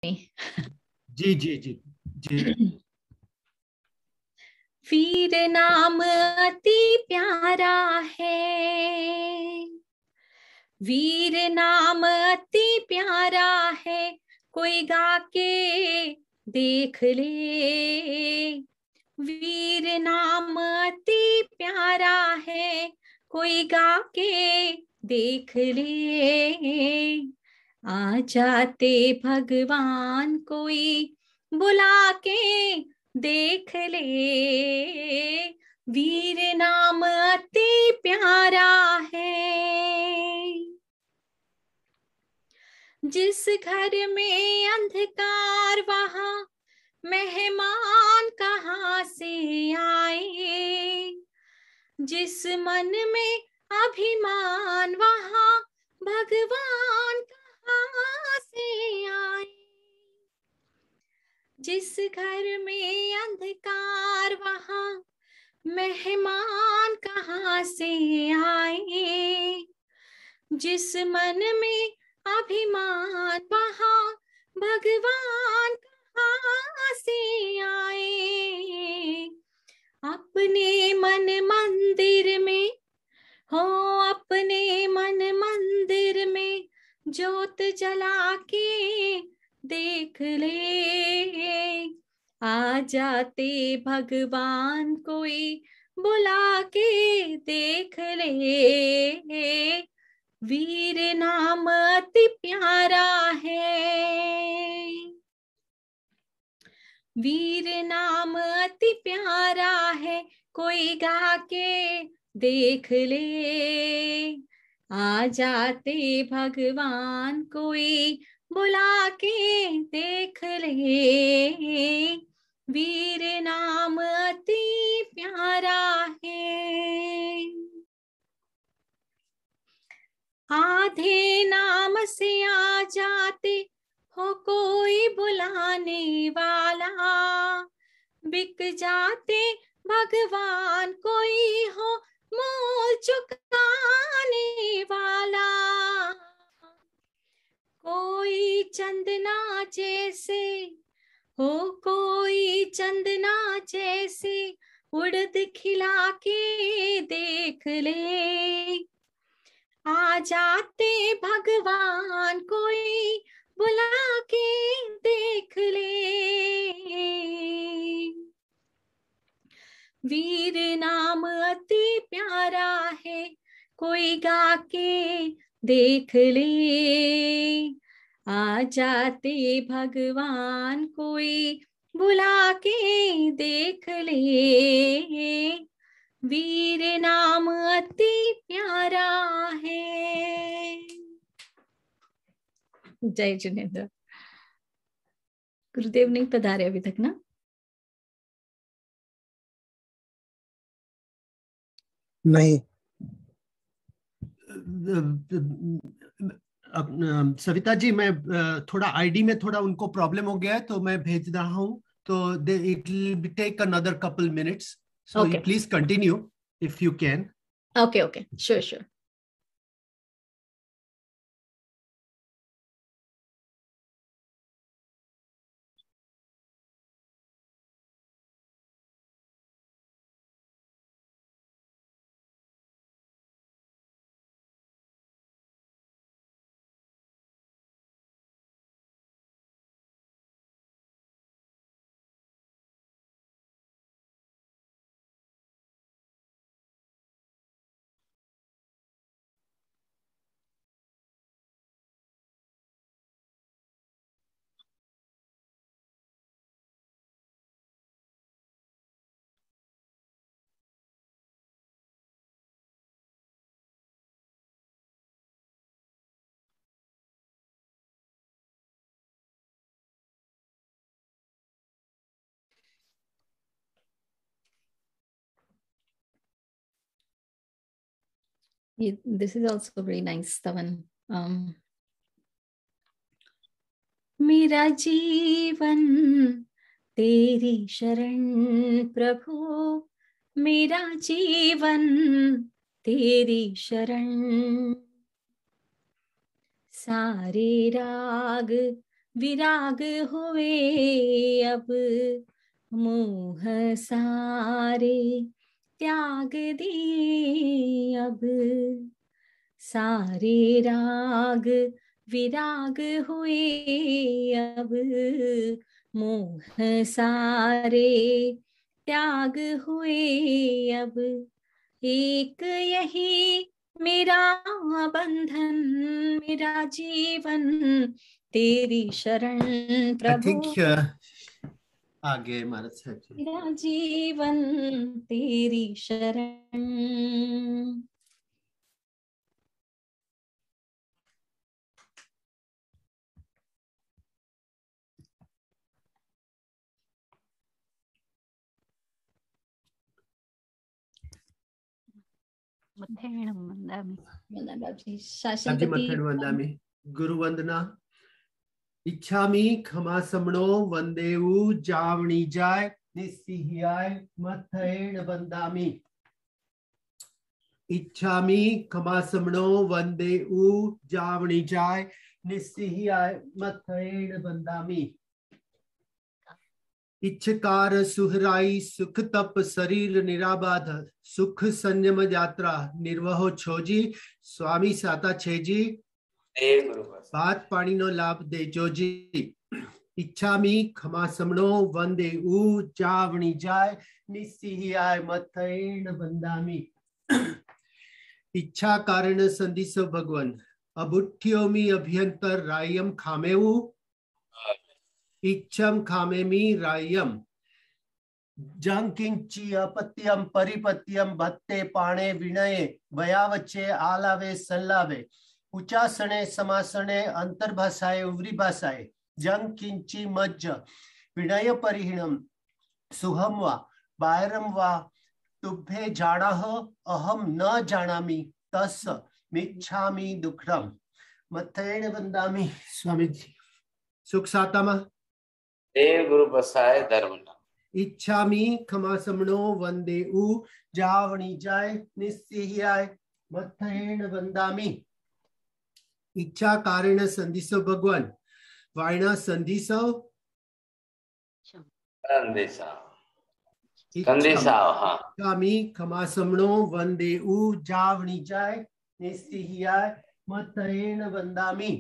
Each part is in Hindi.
जी जी जी जी। वीर नाम अति प्यारा है, वीर नाम अति प्यारा है, कोई गा के देख ले। वीर नाम अति प्यारा है, कोई गा के देख ले। आ जाते भगवान कोई बुला के देख ले। वीर नाम अति प्यारा है। जिस घर में अंधकार वहां मेहमान कहाँ से आए। जिस मन में अभिमान वहां भगवान कहाँ से आए। जिस घर में अंधकार वहां मेहमान कहाँ से आए। जिस मन में अभिमान वहां भगवान कहाँ से आए। अपने मन मंदिर में हो, अपने मन मंदिर में ज्योत जला के देख ले। आ जाते भगवान कोई बुला के देख ले। वीर नाम अति प्यारा है, वीर नाम अति प्यारा है, कोई गा के देख ले। आ जाते भगवान कोई बुला के देख ले। वीर नाम अति प्यारा है। आधे नाम से आ जाते हो कोई बुलाने वाला। बिक जाते भगवान कोई हो मोल चुकाने वाला। कोई चंदना जैसे हो, कोई चंदना जैसे उड़द खिला के देख ले। आ जाते भगवान कोई बुला के देख ले। वीर नाम अति प्यारा है, कोई गा के देख ले। आ जाते भगवान कोई बुला के देख ले। वीर नाम अति प्यारा है। जय जिनेंद्र। गुरुदेव नहीं पधारे अभी तक ना? नहीं। सविता जी, मैं थोड़ा आईडी में थोड़ा उनको प्रॉब्लम हो गया है, तो मैं भेज रहा हूँ। तो it will take another couple minutes, so you please continue if you can. Okay okay, sure sure. This is also very nice, Tavan. मेरा जीवन तेरी शरण प्रभु, मेरा जीवन तेरी शरण। सारे राग विराग हुए अब मोह सारे, त्याग दिए अब सारे राग, विराग हुए अब मोह सारे, त्याग हुए अब एक यही मेरा बंधन, मेरा जीवन तेरी शरण प्रभु, आगे महाराज साहब जी, मेरा जीवन तेरी शरण। वंदामि गुरु वंदना। इच्छामि खमा समणो वंदेऊ जावणी जाय निस्सिह्याय मथैण वंदामि। इच्छामि खमा समणो वंदेऊ जावणी जाय निस्सिह्याय मथैण वंदामि। इच्छकार सुहराई सुख तप शरीर निराबाध, सुख संयम यात्रा निर्वहो छोजी, स्वामी साता छेजी बात पाणी नो लाभ दे जोजी। इच्छामि खमा समणो वंदे ऊ जावणी जाय निस्सिह्याय मथैण वंदामि। इच्छा कारण संदिस भगवन अबुठ्योमि अभ्यंतर रायम खामेऊ, इच्छम खामेमि रायम जंकिंची अपत्यम परिपत्यम भत्ते पाणे विनये भयावच्चे आलावे सल्लावे उच्चासने समासने अंतर्भाषाए उवरी भाषाए जंग किंची मज्ज विनय परिहीणम सुहम वा बायरम वा तुभ्ये जानाह अहम न जानामि तस् मिच्छामि दुःखम मथैण वंदामि। स्वामी जी सुख सातमा देव गुरु बसाए धर्म। इच्छामि खमा समणो वंदे ऊ जावणी जाय निस्सिह्याय मथैण वंदामि। इच्छा कारण संदिसो भगवान वायना संदिसो इच्छामि खमा समणो वंदे ऊ जावणी जाय निस्सिह्याय मथैण वंदामि।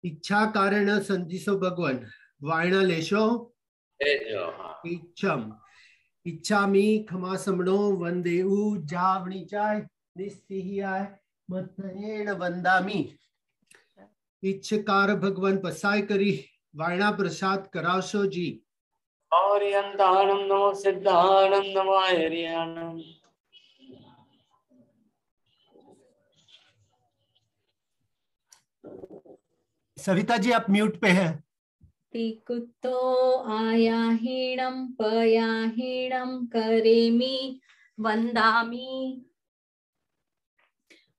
इच्छा कारण संदिसो भगवान वायना लेशो इच्छम। इच्छामि खमा समणो वंदे ऊ जावणी जाय निस्सिह्याय मथैण वंदामि। इच्छकार भगवान पसाय करी वायना प्रसाद करावशो जी। और अंताणम नमो सिद्धाणम नमो हरियाणम। सविता जी आप म्यूट पे हैं। कुतो आया हीणम पया हीणम करेमि वंदामि।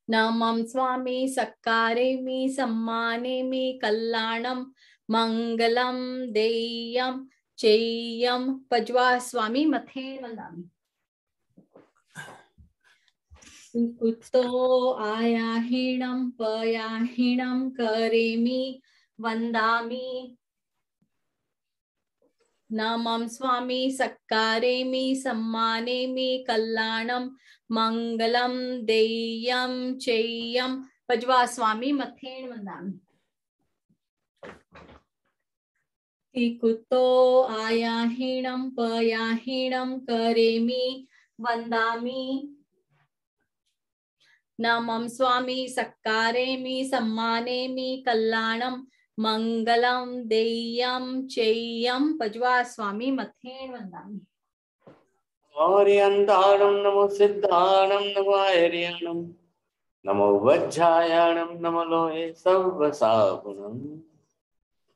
नमं स्वामी सक्कारेमि सम्मानेमि कल्याणम मंगलम देयम चेयम पज्वा स्वामी मथैण वंदामि। कुतो आया हीणम पया हीणम करेमि वंदामि। नमं स्वामी सक्कारेमि सम्मानेमि कल्याणम मंगलम देयम चेयम पज्वा स्वामी मथैण वंदामि। कुतो आया हीणम पया हीणम करेमि वंदामि। नमं स्वामी सक्कारेमि सम्मानेमि कल्याणम मंगलम देयम चेयम पज्वा स्वामी मथैण वंदामि। और अंताणम नमो सिद्धाणम नमो हरियाणम नमो वज्रायाणम नमो लोहे सर्वसागुणम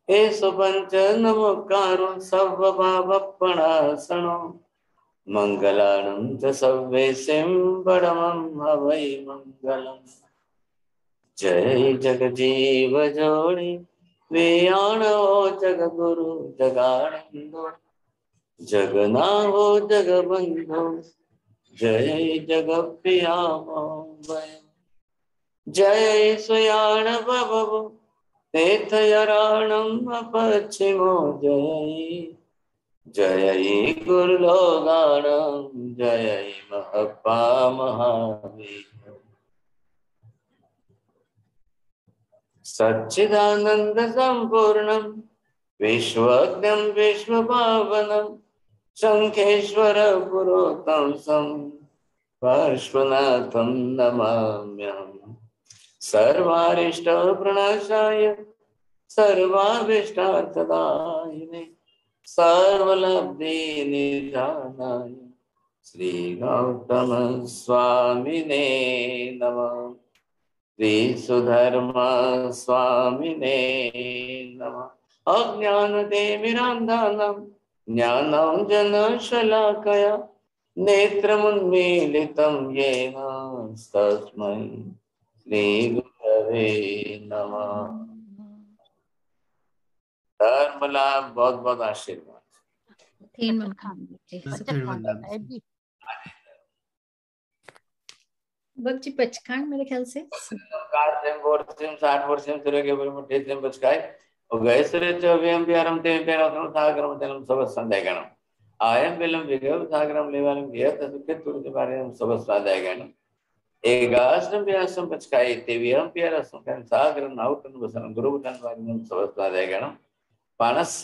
एषु पंच नमो कारुण सर्वभावपणासनो मंगलाणं च सर्वेशं परमं हवै मंगलम्। जय जगजीव जोड़ी वेयाणो जगगुरु जगानंदो जगनाहो जगबंधो जय जगप्रियामो जय सुयाण बबु तीर्थयाराणम् अपश्चिमो जयई जयई गुरुलोगाणां जयई महप्पा महावीर। सच्चिदानंद संपूर्णं विश्वज्ञं विश्वपावनं शंखेश्वर पुरोतमं पार्श्वनाथं नमाम्यहम्। सर्वारिष्ट प्रणाशाय सर्वाभीष्टार्थदायिने सर्वलब्धि निधानाय श्री गौतम स्वामिने नमः। श्री सुधर्मा स्वामिने नमः। अज्ञानतिमिरान्धानां ज्ञानाञ्जनशलाकया नेत्रमुन्मीलितं येन तस्मै श्री गुरवे नमः। धर्मलाभ बहुत बहुत आशीर्वाद। भक्ति पचकान मेरे ख्याल से 60 वर्ष के ऊपर मुठे से पचकाए और गए सरे 24 प्यारम ते प्यारम सागरम तेलम सब संदेहगणम आयम बिलम विगव सागरम लेवालम गया तसुके तुरते बारे हम सब संदेहगणम एगासम प्यासम पचकाए तेवियम प्यारम kan सागरम नाउटन बसन गुरुबुतन बारे हम सब संदेहगणम पानस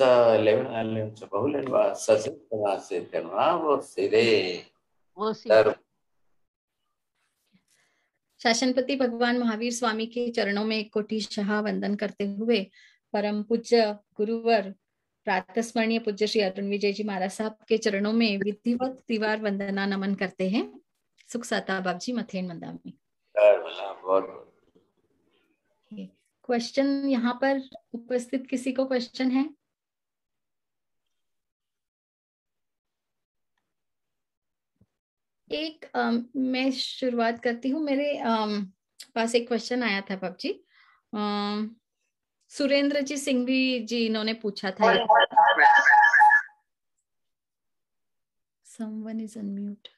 लेवन आलेम च बहुलन वा ससित वासे तेना वो सिरे शासनपति भगवान महावीर स्वामी के चरणों में कोटिशः वंदन करते हुए परम पूज्य गुरुवर प्रातस्मरणीय पूज्य श्री अरुण विजय जी महाराज साहब के चरणों में विधिवत त्रिवार वंदना नमन करते हैं। सुख साता बाबजी मथेन मंदामी। क्वेश्चन यहाँ पर उपस्थित किसी को क्वेश्चन है? एक मैं शुरुआत करती हूँ। मेरे पास एक क्वेश्चन आया था बाबजी। सुरेंद्र जी सिंघवी जी इन्होंने पूछा था। Someone is unmute.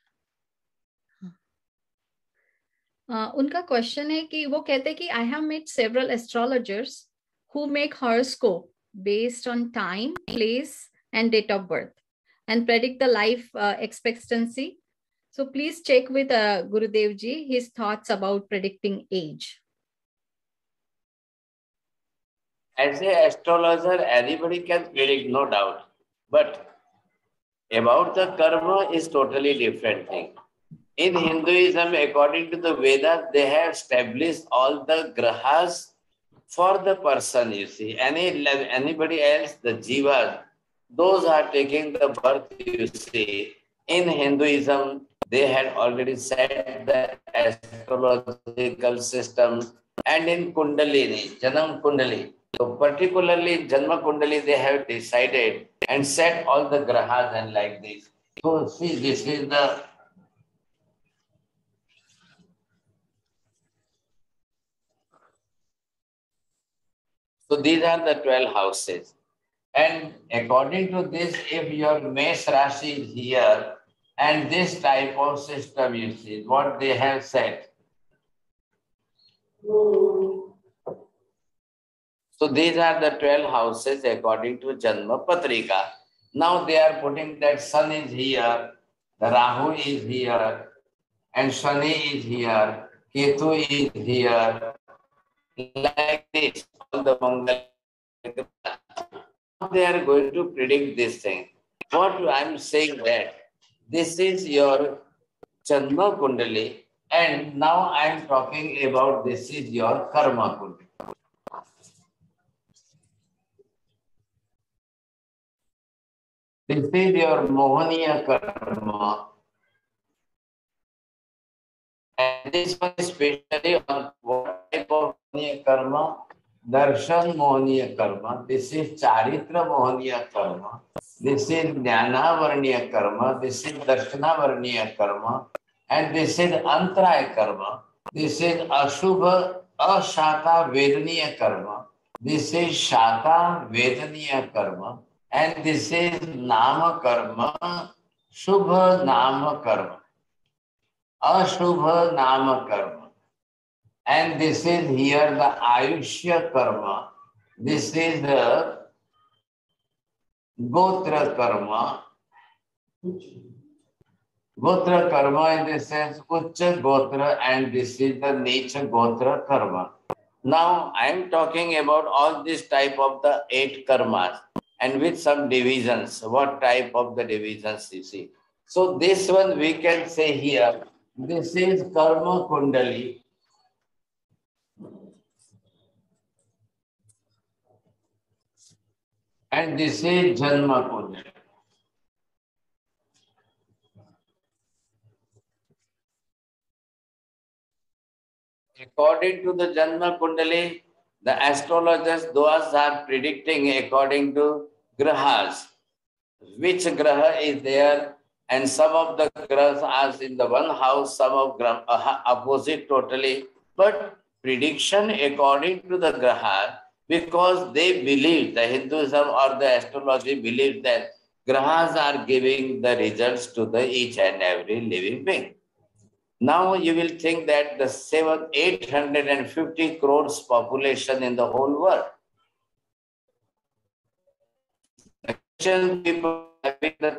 उनका क्वेश्चन है कि वो कहते हैं कि I have met several astrologers who make horoscope based on time, place, and date of birth and predict the life expectancy. So please check with Gurudev ji his thoughts about predicting age. As an astrologer, anybody can predict, no doubt. But about the karma is totally different thing. In Hinduism, according to the Vedas, they have established all the grahas for the person, you see. Anybody else, the jivas, those are taking the birth, you see. In Hinduism, they had already set the astrological system. And in Kundalini, Janam Kundali, so particularly Janma Kundali, they have decided and set all the grahas and like this. So see, this is the so these are the 12 houses. And according to this, if your Mesh Rashi is here, and this type of system, you see, what they have said. So these are the 12 houses according to Janma Patrika. Now they are putting that Sun is here, the Rahu is here, and Shani is here, Ketu is here, like this. All the Mangal. They are going to predict this thing. What I am saying that this is your Janma Kundali, and now I am talking about this is your Karma Kundali. This is your Mohaniya Karma. And this one is especially on what type of Mohaniya Karma? Darshan Mohaniya Karma. This is Charitra Mohaniya Karma. This is Jnana Varniya Karma. This is Darshana Varniya Karma. And this is Antraya Karma. This is Ashubha Ashata Vedaniya Karma. This is Shata Vedaniya Karma. And this is Nama Karma, Shubha Nama Karma, Ashubha Nama Karma. And this is here the Ayushya Karma, This is the Gotra Karma. Gotra Karma in the sense Ucha Gotra, and this is the Nicha Gotra Karma. Now I am talking about all this type of the 8 karmas and with some divisions. What type of the divisions you see? So this one we can say here, this is Karma Kundali. And this is Janma Kundali. According to the Janma Kundali, the astrologers, those are predicting according to grahas, which graha is there, and some of the grahas are in the one house, some of opposite totally. But prediction according to the graha, because they believe, the Hinduism or the astrology believe that grahas are giving the results to the each and every living being. Now you will think that the 850 crores population in the whole world. People having the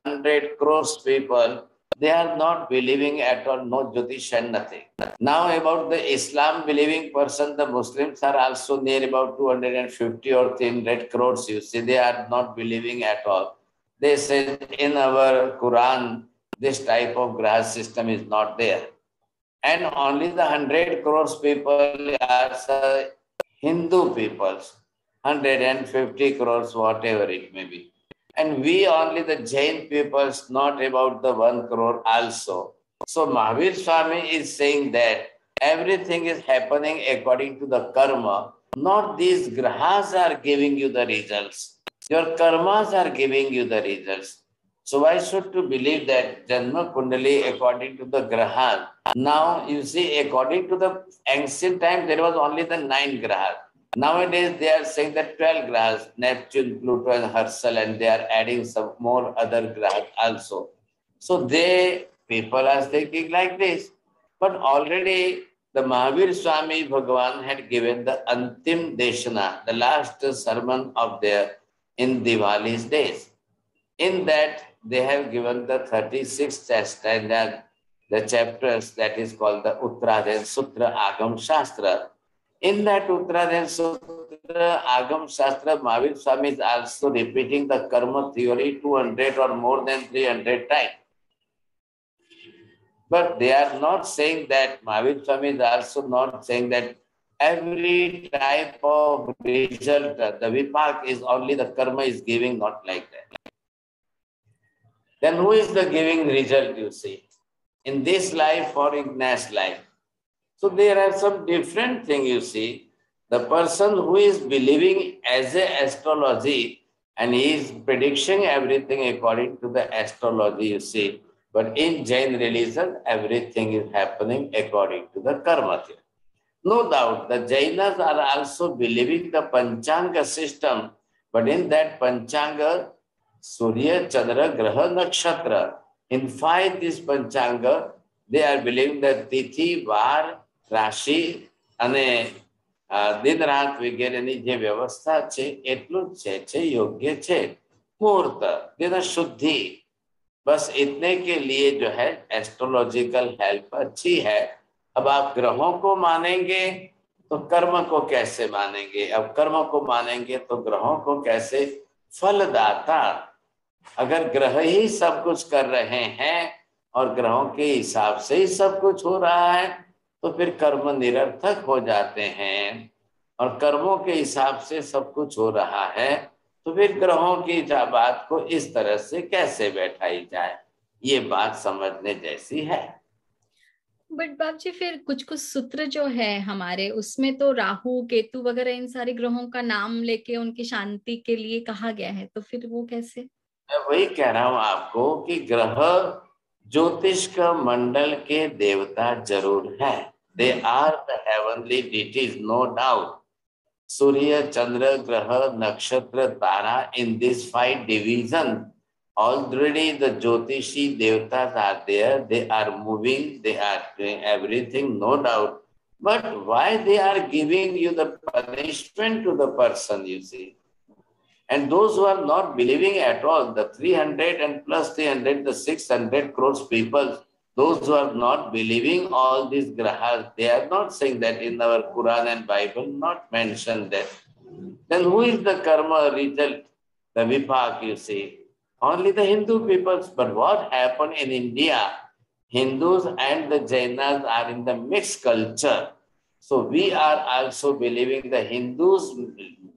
300 crores people, they are not believing at all, no Jyotish and nothing. Now about the Islam believing person, the Muslims are also near about 250 or 300 crores. You see, they are not believing at all. They said in our Quran, this type of graha system is not there. And only the 100 crores people are Hindu peoples, 150 crores, whatever it may be. And we only the Jain peoples, not about the 1 crore also. So Mahavir Swami is saying that everything is happening according to the karma. Not these grahas are giving you the results. Your karmas are giving you the results. So why should to believe that Janma Kundali according to the grahas? Now you see, according to the ancient time, there was only the 9 grahas. Nowadays they are saying that 12 grahas, Neptune, Pluto and Herschel, and they are adding some more other grahas also. So people are thinking like this. But already the Mahavir Swami Bhagavan had given the Antim Deshana, the last sermon of their in Diwali's days. In that they have given the 36th standard, the chapters that is called the Uttradhayan Sutra Agam Shastra. In that Uttradhayan Sutra Agam Shastra, Mahavir Swami is also repeating the karma theory 200 or more than 300 times. But they are not saying that, Mahavir Swami is also not saying that every type of result, the vipak is only the karma is giving, not like that. Then who is the giving result, you see? In this life or in next life. So there are some different things, you see. The person who is believing as a astrology and he is predicting everything according to the astrology, you see. But in Jain religion, everything is happening according to the karma theory. No doubt, the Jainas are also believing the Panchanga system, but in that Panchanga, Surya, Chandra, Graha, Nakshatra. In 5 this Panchanga, they are believing that Tithi, Var, Rashi, અને દિન રાત વગેરેની જે વ્યવસ્થા છે એટલું જ છે યોગ્ય છે મુહૂર્ત દેના શુદ્ધિ बस इतने के लिए जो है एस्ट्रोलॉजिकल हेल्प अच्छी है। अब आप ग्रहों को मानेंगे तो कर्म को कैसे मानेंगे? अब कर्म को मानेंगे तो ग्रहों को कैसे? फलदाता अगर ग्रह ही सब कुछ कर रहे हैं और ग्रहों के हिसाब से ही सब कुछ हो रहा है तो फिर कर्म निरर्थक हो जाते हैं। और कर्मों के हिसाब से सब कुछ हो रहा है तो फिर ग्रहों की बात को इस तरह से कैसे बैठाई जाए? ये बात समझने जैसी है। बट बाप जी फिर कुछ कुछ सूत्र जो है हमारे उसमें तो राहु केतु वगैरह इन सारे ग्रहों का नाम लेके उनकी शांति के लिए कहा गया है, तो फिर वो कैसे? मैं वही कह रहा हूं आपको कि ग्रह ज्योतिष का मंडल के देवता जरूर है। They are the heavenly deities, no doubt. सूर्य, चंद्र, ग्रह, नक्षत्र, तारा, in these 5 divisions, already the Jyotishi devatas are there. They are moving, they are doing everything, no doubt. But why they are giving you the punishment to the person, you see? And those who are not believing at all, the 300 and plus 300, the 600 crores people, those who are not believing all these grahas, they are not saying that in our Quran and Bible, not mentioned that. Then who is the karma result, the vipak, you see? Only the Hindu peoples. But what happened in India, Hindus and the Jainas are in the mixed culture. So we are also believing the Hindus'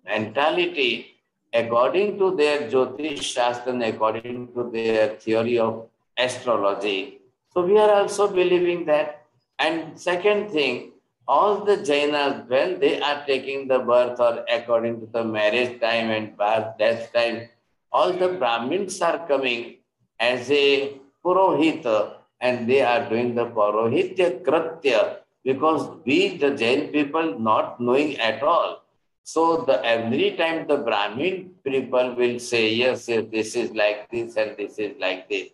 mentality according to their Jyotish Shastra and according to their theory of astrology. So we are also believing that. And second thing, all the Jainas, when they are taking the birth or according to the marriage time and birth, death time, all the Brahmins are coming as a Purohita and they are doing the Purohitya Kratya because we, the Jain people, not knowing at all. So every time the Brahmin people will say, yes, yes, this is like this and this is like this.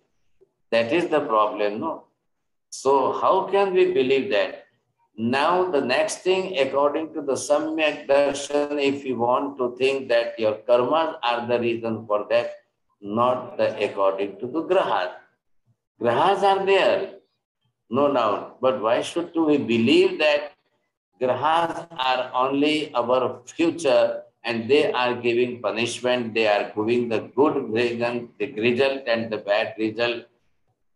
That is the problem, no? So how can we believe that? Now the next thing, according to the Samyak Darshan, if you want to think that your karmas are the reason for that, not according to the grahas. Grahas are there, no doubt. But why should we believe that grahas are only our future and they are giving punishment, they are giving the good result and the bad result?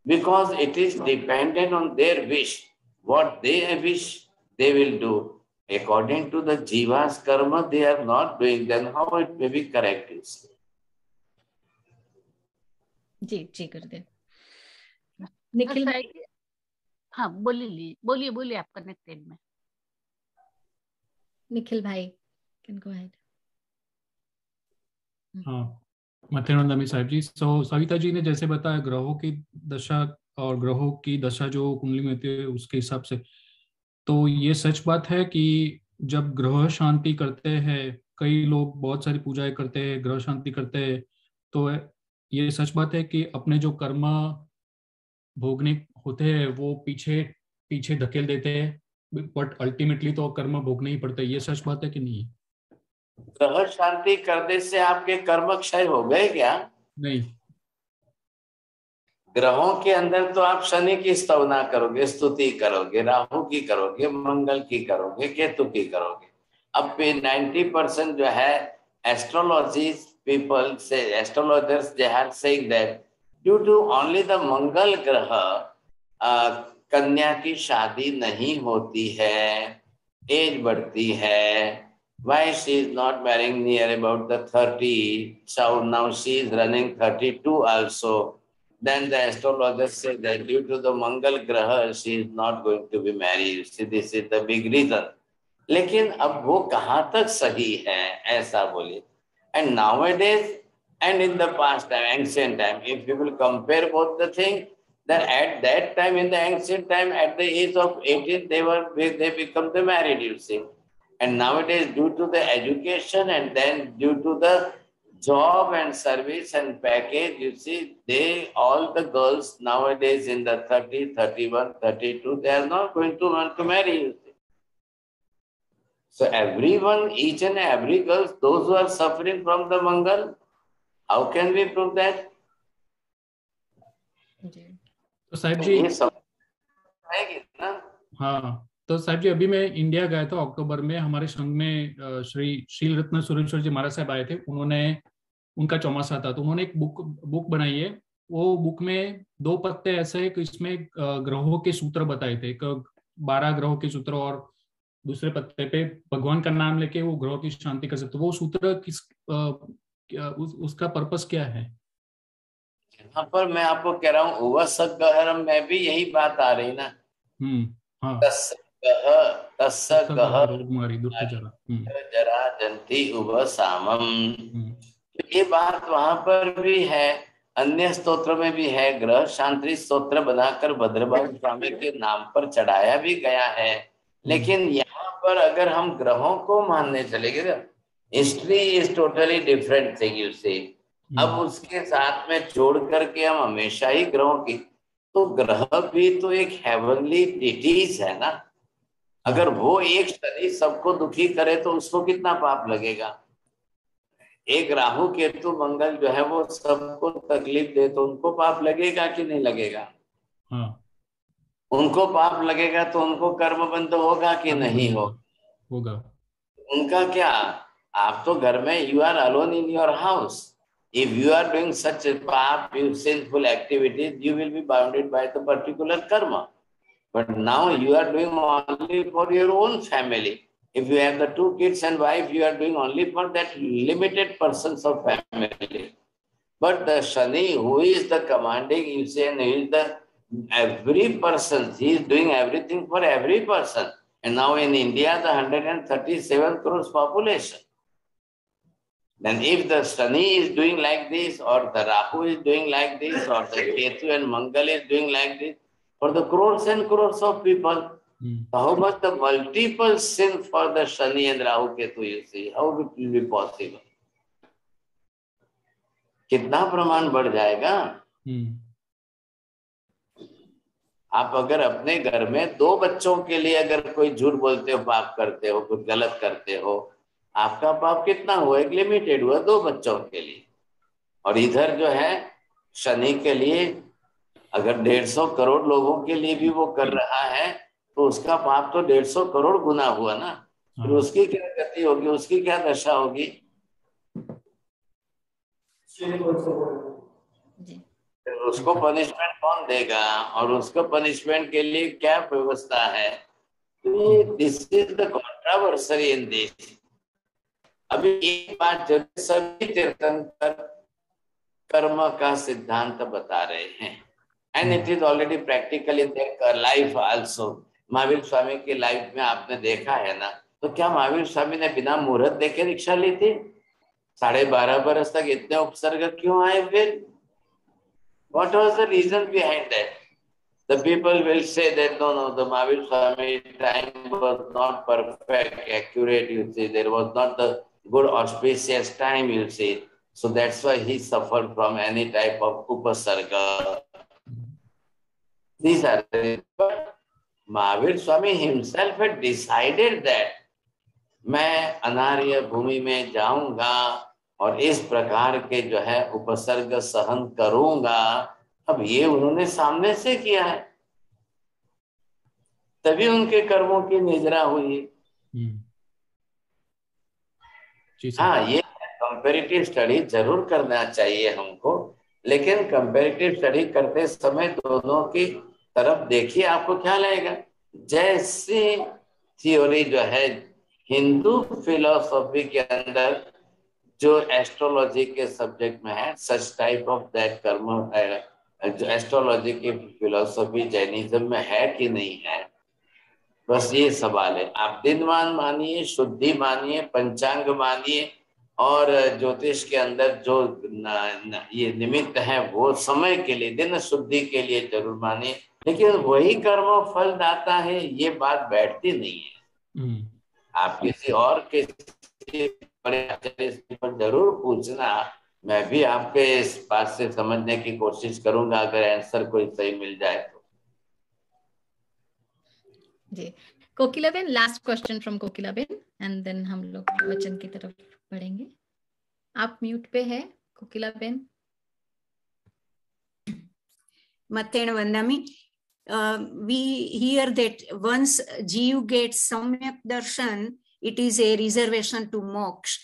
Because it is dependent on their wish. What they wish, they will do. According to the Jiva's karma, they are not doing, then how it may be correct? जी जी गुरुदेव. निखिल भाई. हाँ बोलिए आप कनेक्टेड में. निखिल भाई can go ahead. हाँ, मथेनंदमी साहिब जी. सविता जी ने जैसे बताया ग्रहों की दशा और ग्रहों की दशा जो कुंडली में होती है उसके हिसाब से, तो ये सच बात है कि जब ग्रह शांति करते हैं, कई लोग बहुत सारी पूजाएं करते हैं, ग्रह शांति करते हैं, तो ये सच बात है कि अपने जो कर्म भोगने होते हैं वो पीछे धकेल देते हैं, बट अल्टीमेटली तो कर्म भोगने ही पड़ता है. ये सच बात है कि नहीं? ग्रह शांति करने से आपके कर्म क्षय हो गए क्या? नहीं. ग्रहों के अंदर तो आप शनि की स्तवना करोगे, स्तुति करोगे, राहु की करोगे, मंगल की करोगे, केतु की करोगे. अब पे 90% जो है एस्ट्रोलॉजी पीपल से, astrologers they are saying that due to only the मंगल ग्रह कन्या की शादी नहीं होती है, एज बढ़ती है. Why she is not marrying near about the 30? So now she is running 32 also. Then the astrologers say that due to the Mangal Graha, she is not going to be married. See, this is the big reason. लेकिन अब वो कहाँ तक सही है ऐसा बोलिए. And nowadays and in the past time, ancient time, if you will compare both the things, then at that time, in the ancient time, at the age of 18, they become the married, you see. And nowadays, due to the education and then due to the job and service and package, you see, all the girls nowadays in the 30, 31, 32, they are not going to want to marry, you see. So everyone, each and every girl, those who are suffering from the Mangal, how can we prove that? तो साहिब जी हाँ, तो साहिब जी अभी मैं इंडिया गया था अक्टूबर में. हमारे संघ में श्री शील रत्न सुरेश्वर जी महाराज साहब आए थे. उनका चौमासा था, तो उन्होंने एक बुक बनाई है. वो बुक में 2 पत्ते ऐसे है कि इसमें ग्रहों के सूत्र बताए थे, 12 ग्रहों के सूत्र, और दूसरे पत्ते पे भगवान का नाम लेके वो ग्रहों की शांति कर सकते. वो सूत्र उसका पर्पस क्या है? यहाँ पर मैं आपको कह रहा हूँ उवसगहरम में भी यही बात आ रही ना. हाँ. जरा जंती उवसामम, ये बात वहां पर भी है, अन्य स्तोत्र में भी है. ग्रह शांति स्तोत्र बनाकर भद्रबाहु स्वामी के नाम पर चढ़ाया भी गया है. लेकिन यहाँ पर अगर हम ग्रहों को मानने चलेंगे ना, history is totally different thing, you see. अब उसके साथ में जोड़ करके हम हमेशा ही ग्रहों की, तो ग्रह भी तो एक हेवनली डिटीज है ना. अगर वो एक शनि सबको दुखी करे तो उसको कितना पाप लगेगा। एक राहु केतु मंगल जो है वो सबको तकलीफ दे तो उनको पाप लगेगा कि नहीं लगेगा। हाँ, उनको पाप लगेगा तो उनको कर्म बंध होगा कि नहीं होगा। उनका क्या, आप तो घर में, you are alone in your house, if you are doing such a path, sinful activities, you will be bounded by the particular karma. But now you are doing only for your own family. If you have the 2 kids and wife, you are doing only for that limited persons of family. But the Shani, who is the commanding, you say, and he is the every person, he is doing everything for every person. And now in India, the 137 crores population. Then if the Shani is doing like this, or the Rahu is doing like this, or the Ketu and Mangal is doing like this, for the crores and crores of people, how much the multiple sin for the Shani and Rahu Ketu you see, how it will be possible? कितना प्रमाण बढ़ जाएगा। आप अगर अपने घर में 2 बच्चों के लिए अगर कोई झूठ बोलते हो, पाप करते हो, कुछ गलत करते हो, आपका पाप कितना हुआ, एक लिमिटेड हुआ 2 बच्चों के लिए। और इधर जो है शनि के लिए अगर 150 करोड़ लोगों के लिए भी वो कर रहा है तो उसका पाप तो 150 करोड़ गुना हुआ ना। फिर उसकी क्या गति होगी, उसकी क्या दशा होगी। फिर उसको पनिशमेंट कौन देगा और उसको पनिशमेंट के लिए क्या व्यवस्था है। This is the controversy in this. अभी एक बात जरूर, सभी तीर्थंकर कर्म का सिद्धांत बता रहे हैं, and it is already practical in their life also. Mahavir Swami की लाइफ में आपने देखा है ना, तो क्या महावीर स्वामी ने बिना मुहूर्त देखे दीक्षा ली थी? 12.5 बरस तक इतने उपसर्ग क्यों आए फिर? What was the reason behind that? The people will say that no, the Mahavir Swami time was not perfect, accurate, you see. There was not the good auspicious time, you see. So that's why he suffered from any type of upasarga. These are the... But Mahavir Swami himself had decided that मैं अनार्य भूमि में जाऊंगा और इस प्रकार के जो है उपसर्ग सहन करूंगा। अब ये उन्होंने सामने से किया है, तभी उनके कर्मों की निजरा हुई। हाँ, ये कंपैरेटिव स्टडी जरूर करना चाहिए हमको, लेकिन कंपैरेटिव स्टडी करते समय दोनों की तरफ देखिए, आपको क्या लगेगा। जैसे थ्योरी जो है हिंदू फिलोसॉफी के अंदर जो एस्ट्रोलॉजी के सब्जेक्ट में है, सच टाइप ऑफ दैट कर्म जो एस्ट्रोलॉजी की फिलोसॉफी जैनिज्म में है कि नहीं है, बस ये सवाल है। आप दिनमान मानिए, शुद्धि मानिए, पंचांग मानिए, और ज्योतिष के अंदर जो ये निमित्त है वो समय के लिए, दिन शुद्धि के लिए जरूर मानिए, लेकिन वही कर्म फल दाता है, ये बात बैठती नहीं है। आप किसी और किसी बड़े आचार्य पर जरूर पूछना, मैं भी आपके इस बात से समझने की कोशिश करूंगा अगर आंसर कोई सही मिल जाए तो। जी, Kokila ben, last question from Kokila ben and then हम लोग वचन की तरफ बढ़ेंगे। आप म्यूट पे है कोकिला Ben. Matena Vandami, we hear that once Jeev gets Samyak Darshan, it is a reservation to moksha.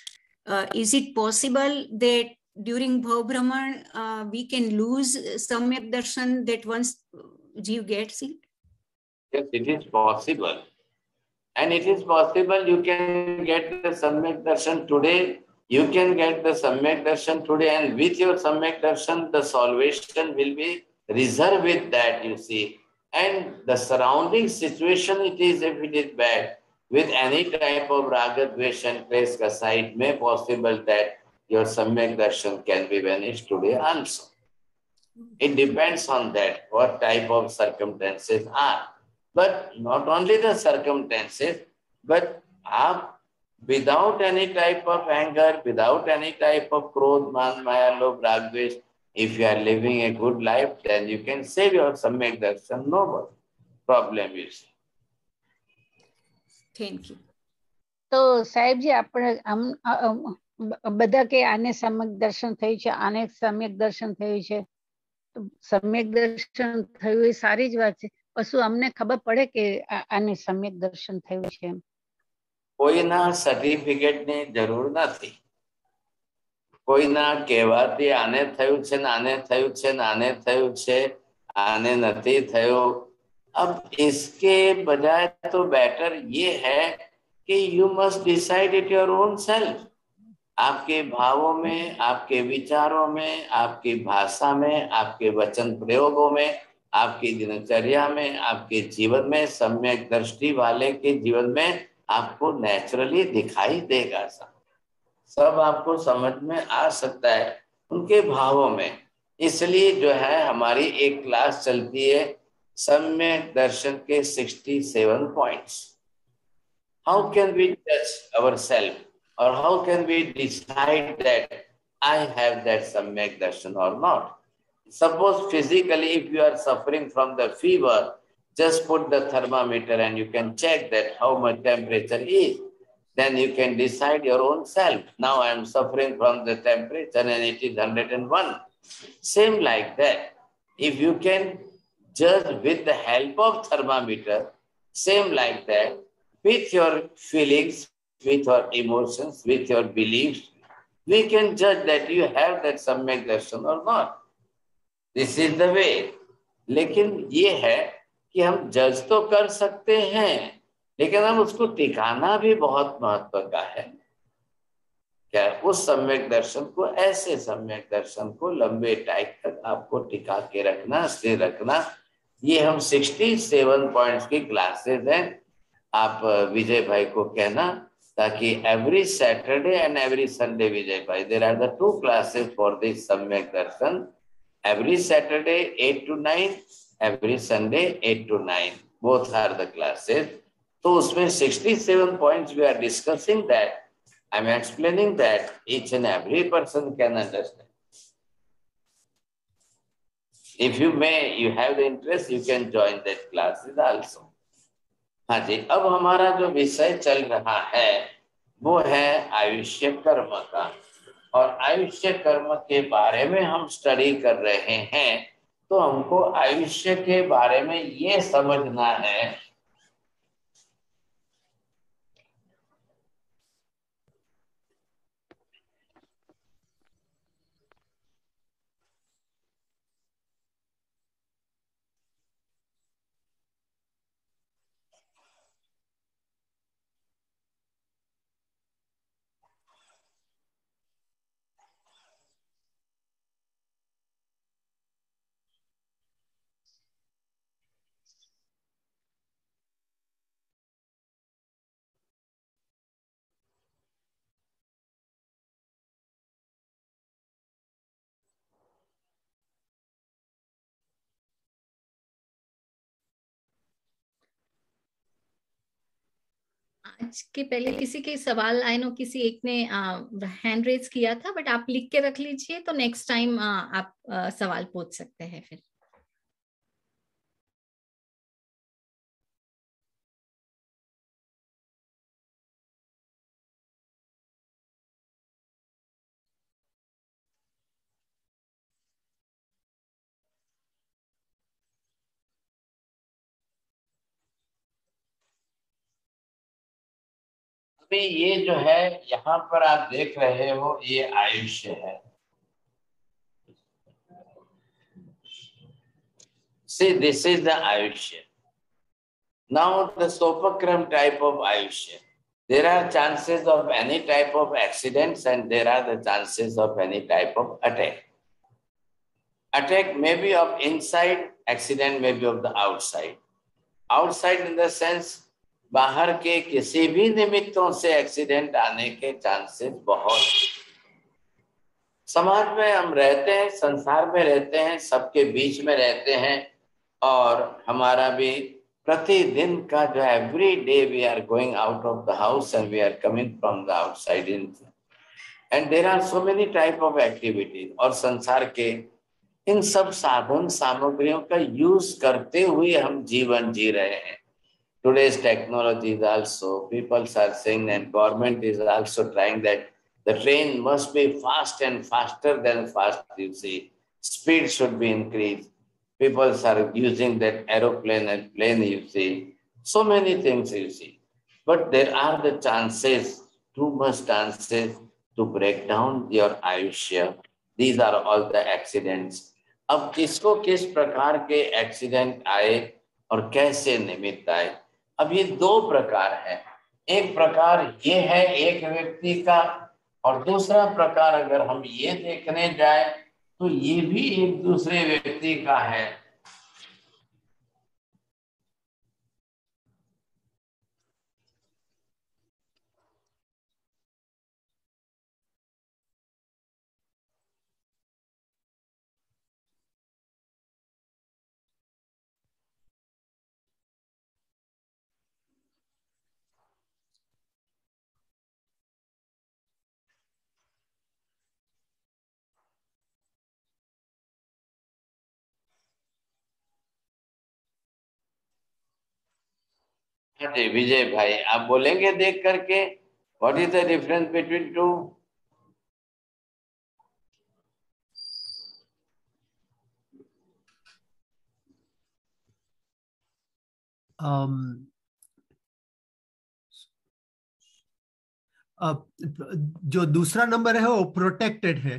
Is it possible that during Bhav Brahman we can lose Samyak Darshan that once Jeev gets it? Yes, it is possible. And it is possible you can get the Samyak Darshan today. You can get the Samyak Darshan today, and with your Samyak Darshan, the salvation will be reserved with that, you see. And the surrounding situation, it is, if it is bad, with any type of raga, dvesh and klesha aside, may possible that your Samyak Darshan can be vanished today also. It depends on that, what type of circumstances are. But not only the circumstances, but without any type of anger, without any type of krodh, man, maya, lobh, rag, dvesh, if you are living a good life, then you can save your Samyak Darshan. No problem, you see. Thank you. તો સાહેબજી આપણે બધા કે આને સમ્યક દર્શન થયું છે, આને સમ્યક દર્શન થયું છે, સમ્યક દર્શન થયું એ સારી જ વાત છે. પશુ અમને ખબર પડે કે આને સમ્યક દર્શન થયું છે. કોઈના સર્ટિફિકેટની જરૂર નથી. કોઈના કહેવાથી આને થયું છે ને આને થયું છે ને આને થયું છે, आने नहीं थयो। अब इसके बजाय तो बेटर ये है कि you must decide it your own self. आपके भावों में, आपके विचारों में, आपकी भाषा में, आपके वचन प्रयोगों में, आपकी दिनचर्या में, आपके जीवन में, सम्यक दृष्टि वाले के जीवन में आपको नेचुरली दिखाई देगा। सब आपको समझ में आ सकता है उनके भावों में। इसलिए जो है हमारी एक क्लास चलती है सम्यक दर्शन के 67 पॉइंट्स। हाउ कैन वी जज आवरसेल्फ और how can we decide that I have that सम्यक दर्शन और not. Suppose physically if you are suffering from the fever, just put the thermometer and you can check that how much temperature is. Then you can decide your own self. Now I am suffering from the temperature and it is 101. Same like that. If you can judge with the help of thermometer, same like that, with your feelings, with your emotions, with your beliefs, we can judge that you have that samyak darshan or not. This is the way. लेकिन ये है कि हम जज तो कर सकते हैं, लेकिन हम उसको टिकाना भी बहुत महत्व का है। क्या उस सम्यक दर्शन को, ऐसे सम्यक दर्शन को लंबे टाइम तक आपको टिका के रखना, स्थिर रखना। ये हम 67 पॉइंट्स की क्लासेस हैं। आप विजय भाई को कहना ताकि every Saturday and every Sunday, Vijay भाई, there are the 2 classes for this सम्यक दर्शन। Every Saturday 8 to 9, every Sunday 8 to 9, both are the classes. तो उसमें 67 points we are discussing that. I am explaining that each and every person can understand. If you may, you have the interest, you can join that classes also. हाँ जी, अब हमारा जो विषय चल रहा है वो है आयुष्य कर्म का, और आयुष्य कर्म के बारे में हम स्टडी कर रहे हैं। तो हमको आयुष्य के बारे में ये समझना है आज के पहले किसी के सवाल, आई नो किसी एक ने हैंड रेज किया था, बट आप लिख के रख लीजिए तो नेक्स्ट टाइम आप सवाल पूछ सकते हैं फिर। अभी ये जो है यहाँ पर आप देख रहे हो, ये आयुष्य है। See, this is the आयुष्य। Now the Sopakram type of आयुष्य. There are chances of any type of accidents and there are the chances of any type of attack. Attack may be of inside, accident may be of the outside. Outside in the sense बाहर के किसी भी निमित्तों से एक्सीडेंट आने के चांसेस बहुत। समाज में हम रहते हैं, संसार में रहते हैं, सबके बीच में रहते हैं, और हमारा भी प्रतिदिन का जो every day we are going out of the house and we are coming from the outside in, and there are so many type of activities. और संसार के इन सब साधन सामग्रियों का यूज करते हुए हम जीवन जी रहे हैं। today's technologies also, people are saying, and government is also trying that the train must be fast and faster than fast, you see. Speed should be increased. People are using that aeroplane and plane, you see. So many things, you see. But there are the chances, too much chances to break down your आयुष्य. These are all the accidents. अब किसको किस प्रकार के एक्सीडेंट आए और कैसे निमित्त आए, अब ये दो प्रकार है. एक प्रकार ये है एक व्यक्ति का, और दूसरा प्रकार अगर हम ये देखने जाए तो ये भी एक दूसरे व्यक्ति का है. विजय भाई, आप बोलेंगे देख करके, what is the difference between two? जो दूसरा नंबर है वो प्रोटेक्टेड है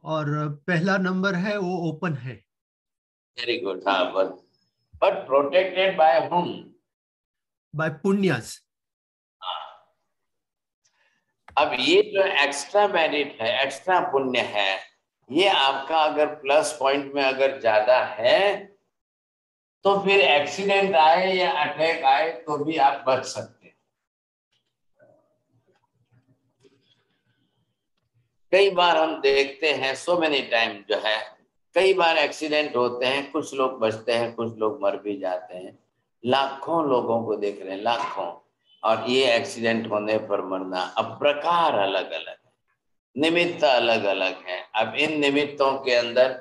और पहला नंबर है वो ओपन है. Very good. हाँ, but protected by whom? By पुण्यस. अब ये जो एक्स्ट्रा मेरिट है, एक्स्ट्रा पुण्य है, ये आपका अगर प्लस पॉइंट में अगर ज्यादा है तो फिर एक्सीडेंट आए या अटैक आए तो भी आप बच सकते हैं. कई बार हम देखते हैं, सो मेनी टाइम जो है, कई बार एक्सीडेंट होते हैं, कुछ लोग बचते हैं, कुछ लोग मर भी जाते हैं. लाखों लोगों को देख रहे हैं, लाखों, और ये एक्सीडेंट होने पर मरना. अब प्रकार अलग अलग है, निमित्त अलग अलग है. अब इन निमित्तों के अंदर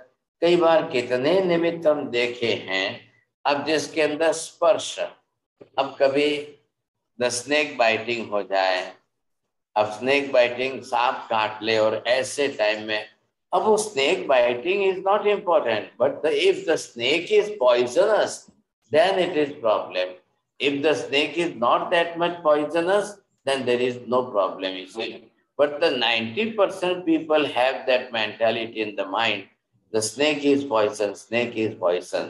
कई बार कितने निमित्त हम देखे हैं. अब जिसके अंदर स्पर्श, अब कभी द स्नेक बाइटिंग हो जाए, अब स्नेक बाइटिंग सांप काट ले, और ऐसे टाइम में अब वो snake biting is not important, but if the snake is poisonous then it is problem. If the snake is not that much poisonous, then there is no problem, you see. But the 90% people have that mentality in the mind, the snake is poison, snake is poison.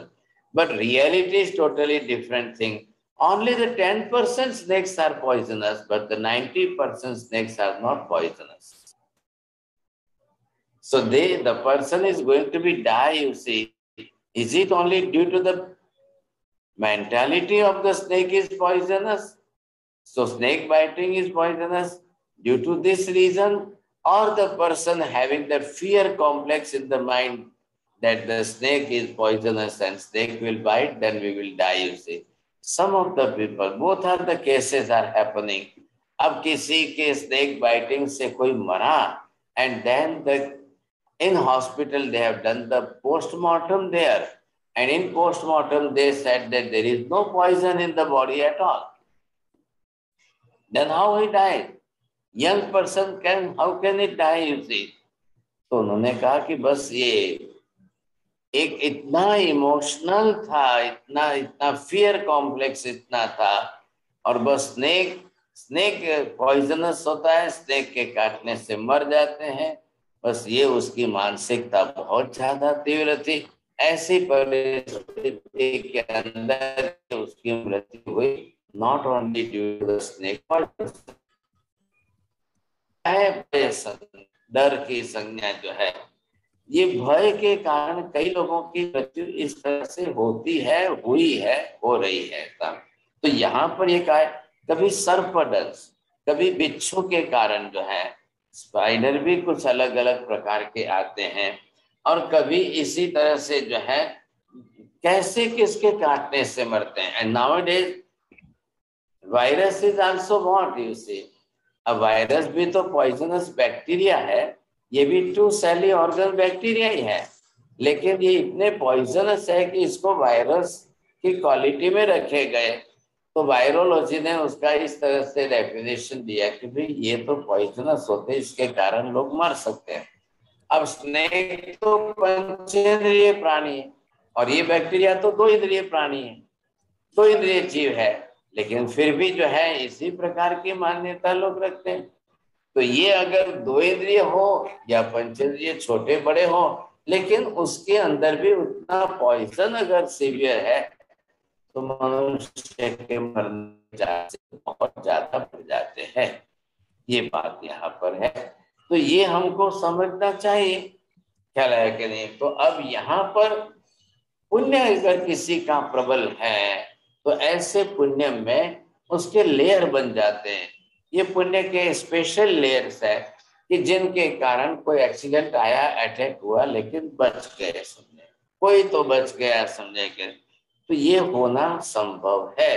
But reality is totally different thing. Only the 10% snakes are poisonous, but the 90% snakes are not poisonous. So the person is going to be die, you see. Is it only due to the mentality of the snake is poisonous? So snake biting is poisonous due to this reason, or the person having that fear complex in the mind that the snake is poisonous and snake will bite, then we will die, you see. Some of the people, both are the cases are happening. अब किसी के snake biting से कोई मरा, and then in hospital they have done the post-mortem there. And in post-mortem, they said that there is no poison in the body at all. Then how he died? Young person how can it die, you see? तो उन्होंने कहा कि बस ये एक इतना इमोशनल था, इतना फियर कॉम्प्लेक्स इतना था, और बस स्नेक पॉइजनस होता है, स्नेक के काटने से मर जाते हैं. बस ये उसकी मानसिकता बहुत ज्यादा तीव्र थी. ऐसी परिस्थिति के अंदर उसकी मृत्यु हुई, not only due to the snake poison. डर की संज्ञा जो है, ये भय के कारण कई लोगों की मृत्यु इस तरह से होती है, हुई है, हो रही है. तो यहाँ पर ये कहा, कभी सर्पदंश, कभी बिच्छू के कारण जो है, स्पाइडर भी कुछ अलग अलग प्रकार के आते हैं, और कभी इसी तरह से जो है कैसे किसके काटने से मरते हैं. And nowadays virus is also what, you see. अब वायरस भी तो पॉइजनस बैक्टीरिया है, ये भी 2 सेली ऑर्गन बैक्टीरिया ही है, लेकिन ये इतने पॉइजनस है कि इसको वायरस की क्वालिटी में रखे गए. तो वायरोलॉजी ने उसका इस तरह से डेफिनेशन दिया कि भाई ये तो पॉइजनस होते हैं, इसके कारण लोग मर सकते हैं। अब स्नेक तो पंचेंद्रिय प्राणी है और ये बैक्टीरिया तो 2 इंद्रिय प्राणी है, 2 इंद्रिय जीव है, लेकिन फिर भी जो है इसी प्रकार की मान्यता लोग रखते हैं। तो ये अगर 2 इंद्रिय हो या पंचेंद्रिय छोटे बड़े हो, लेकिन उसके अंदर भी उतना पॉइजन अगर सीवियर है तो मनुष्य के मरने चांसेस बहुत ज्यादा बढ़ जाते हैं। ये बात यहाँ पर है, तो ये हमको समझना चाहिए, ख्याल है कि नहीं। तो अब यहाँ पर पुण्य अगर किसी का प्रबल है तो ऐसे पुण्य में उसके लेयर बन जाते हैं। ये पुण्य के स्पेशल लेयर्स है कि जिनके कारण कोई एक्सीडेंट आया, अटैक हुआ, लेकिन बच गए, समझे कोई तो बच गया, समझे कि तो ये होना संभव है।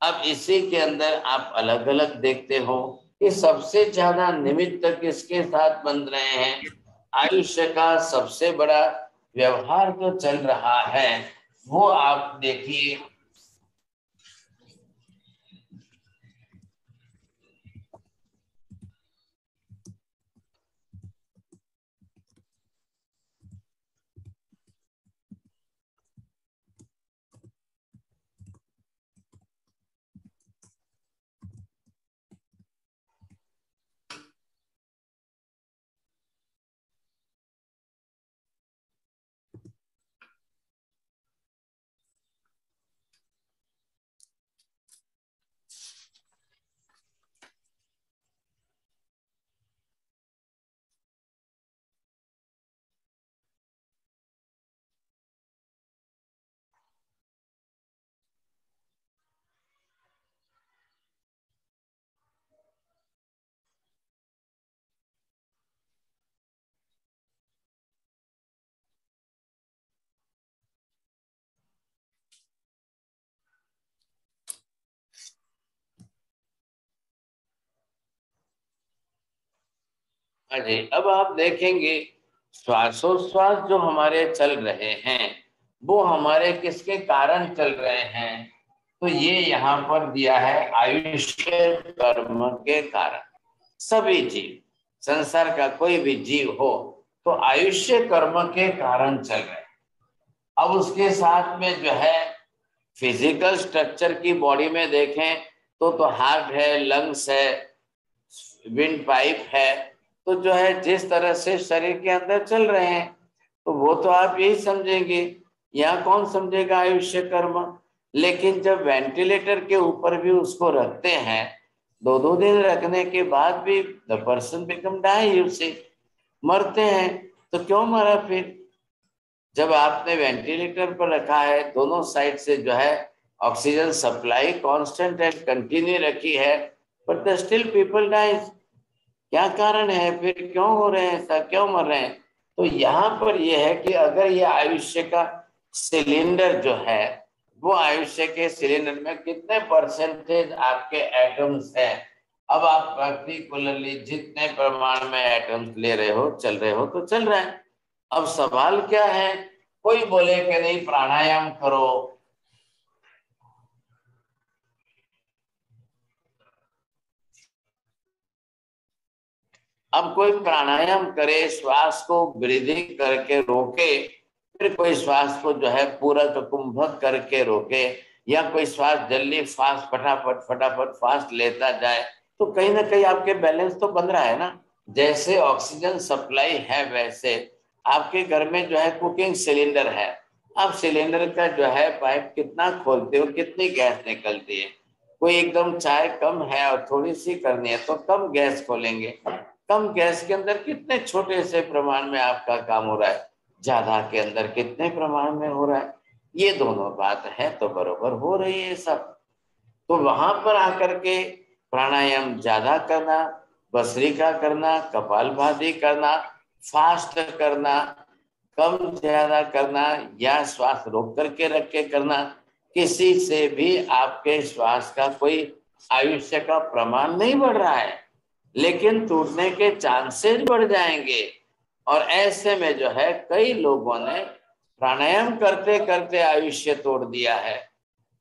अब इसी के अंदर आप अलग अलग देखते हो कि सबसे ज्यादा निमित्त किसके साथ बन रहे हैं। आयुष्य का सबसे बड़ा व्यवहार जो चल रहा है वो आप देखिए, अरे अब आप देखेंगे श्वासोश्वास जो हमारे चल रहे हैं वो हमारे किसके कारण चल रहे हैं, तो ये यहाँ पर दिया है आयुष्य कर्म के कारण। सभी जीव, संसार का कोई भी जीव हो तो आयुष्य कर्म के कारण चल रहे हैं। अब उसके साथ में जो है फिजिकल स्ट्रक्चर की बॉडी में देखें तो हार्ट है, लंग्स है, विंड पाइप है, तो जो है जिस तरह से शरीर के अंदर चल रहे हैं तो वो तो आप यही समझेंगे। यहाँ कौन समझेगा आयुष्य कर्म। लेकिन जब वेंटिलेटर के ऊपर भी उसको रखते हैं, 2-2 दिन रखने के बाद भी द पर्सन बिकम डाई, उससे मरते हैं। तो क्यों मरा फिर? जब आपने वेंटिलेटर पर रखा है, दोनों साइड से जो है oxygen supply constant and continue रखी है, but the still people dies. क्या कारण है फिर, क्यों हो रहे हैं ऐसा, क्यों मर रहे हैं? तो यहाँ पर यह है कि अगर ये आयुष्य का सिलेंडर जो है वो आयुष्य के सिलेंडर में कितने परसेंटेज आपके एटम्स हैं, अब आप पर्टिकुलरली जितने प्रमाण में एटम्स ले रहे हो, चल रहे हो तो चल रहा है। अब सवाल क्या है, कोई बोले कि नहीं प्राणायाम करो, अब कोई प्राणायाम करे, श्वास को ब्रीदिंग करके रोके, फिर कोई श्वास को जो है पूरक कुंभक करके रोके, या कोई श्वास जल्दी फास्ट फटाफट फास्ट लेता जाए, तो कहीं ना कहीं आपके बैलेंस तो बन रहा है ना। जैसे ऑक्सीजन सप्लाई है वैसे आपके घर में जो है कुकिंग सिलेंडर है, आप सिलेंडर का जो है पाइप कितना खोलते हो, कितनी गैस निकलती है। कोई एकदम चाय कम है और थोड़ी सी करनी है तो कम गैस खोलेंगे, कम गैस के अंदर कितने छोटे से प्रमाण में आपका काम हो रहा है, ज्यादा के अंदर कितने प्रमाण में हो रहा है। ये दोनों बात है तो बरोबर हो रही है सब। तो वहां पर आकर के प्राणायाम ज्यादा करना, भस्त्रिका करना, कपालभाति करना, फास्ट करना, कम ज्यादा करना, या श्वास रोक करके रख के करना, किसी से भी आपके श्वास का कोई आयुष्य का प्रमाण नहीं बढ़ रहा है, लेकिन टूटने के चांसेस बढ़ जाएंगे। और ऐसे में जो है कई लोगों ने प्राणायाम करते करते आयुष्य तोड़ दिया है।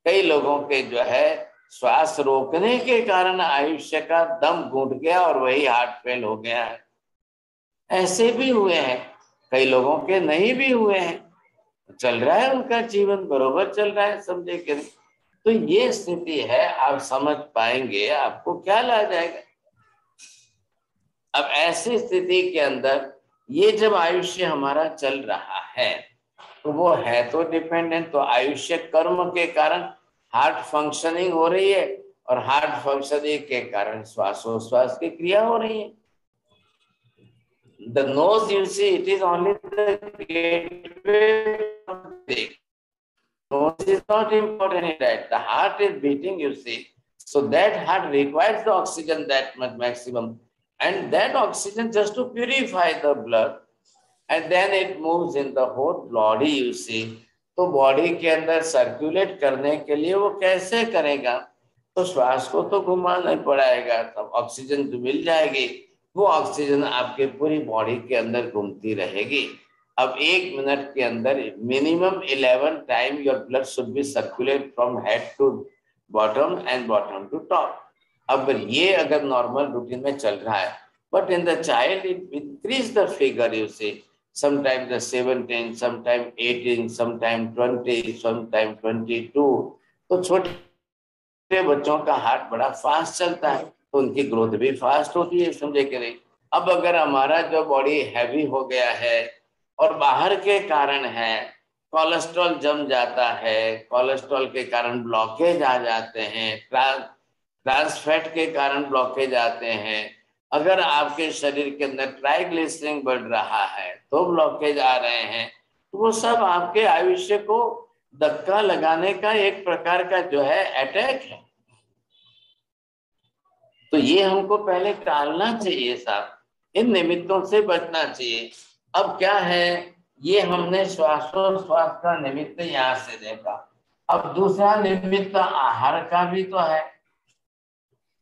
कई लोगों के जो है श्वास रोकने के कारण आयुष्य का दम घुट गया और वही हार्ट फेल हो गया है। ऐसे भी हुए हैं, कई लोगों के नहीं भी हुए हैं, चल रहा है उनका जीवन बरोबर चल रहा है, समझे कि नहीं। तो ये स्थिति है, आप समझ पाएंगे आपको क्या ला जाएगा। अब ऐसी स्थिति के अंदर ये जब आयुष्य हमारा चल रहा है तो वो है तो डिपेंडेंट, तो आयुष्य कर्म के कारण हार्ट फंक्शनिंग हो रही है और हार्ट फंक्शनिंग के कारण श्वासोश्वास की क्रिया हो रही है। The nose, you see, it is only the gateway of the nose is not important in that. The heart is beating, you see. So that heart requires the oxygen that much maximum. And that oxygen just to purify the blood. And then it moves in the whole body, you see. तो बॉडी के अंदर सर्कुलेट करने के लिए वो कैसे करेगा? तो श्वास को तो घुमाना पड़ेगा, तब ऑक्सीजन जो मिल जाएगी वो ऑक्सीजन आपके पूरी बॉडी के अंदर घूमती रहेगी। अब 1 मिनट के अंदर minimum 11 time your blood should be circulate from head to bottom and bottom to top. अब ये अगर नॉर्मल रूटीन में चल रहा है, but in the child it increase the figure, you see, sometimes the 17, sometimes 18, sometimes 20, sometimes 22। तो छोटे बच्चों का हार्ट बड़ा फास्ट चलता है तो उनकी ग्रोथ भी फास्ट होती है, समझे कि नहीं। अब अगर हमारा जो बॉडी हैवी हो गया है और बाहर के कारण है, कोलेस्ट्रॉल जम जाता है, कोलेस्ट्रॉल के कारण ब्लॉकेज आ जाते हैं, ट्रांस फैट के कारण ब्लॉकेज आते हैं, अगर आपके शरीर के अंदर ट्राइग्लिसरीन बढ़ रहा है तो ब्लॉकेज आ रहे हैं, तो वो सब आपके आयुष्य को धक्का लगाने का एक प्रकार का जो है अटैक है। तो ये हमको पहले टालना चाहिए साहब, इन निमित्तों से बचना चाहिए। अब क्या है, ये हमने श्वासोश्वास का निमित्त यहाँ से देखा। अब दूसरा निमित्त आहार का भी तो है।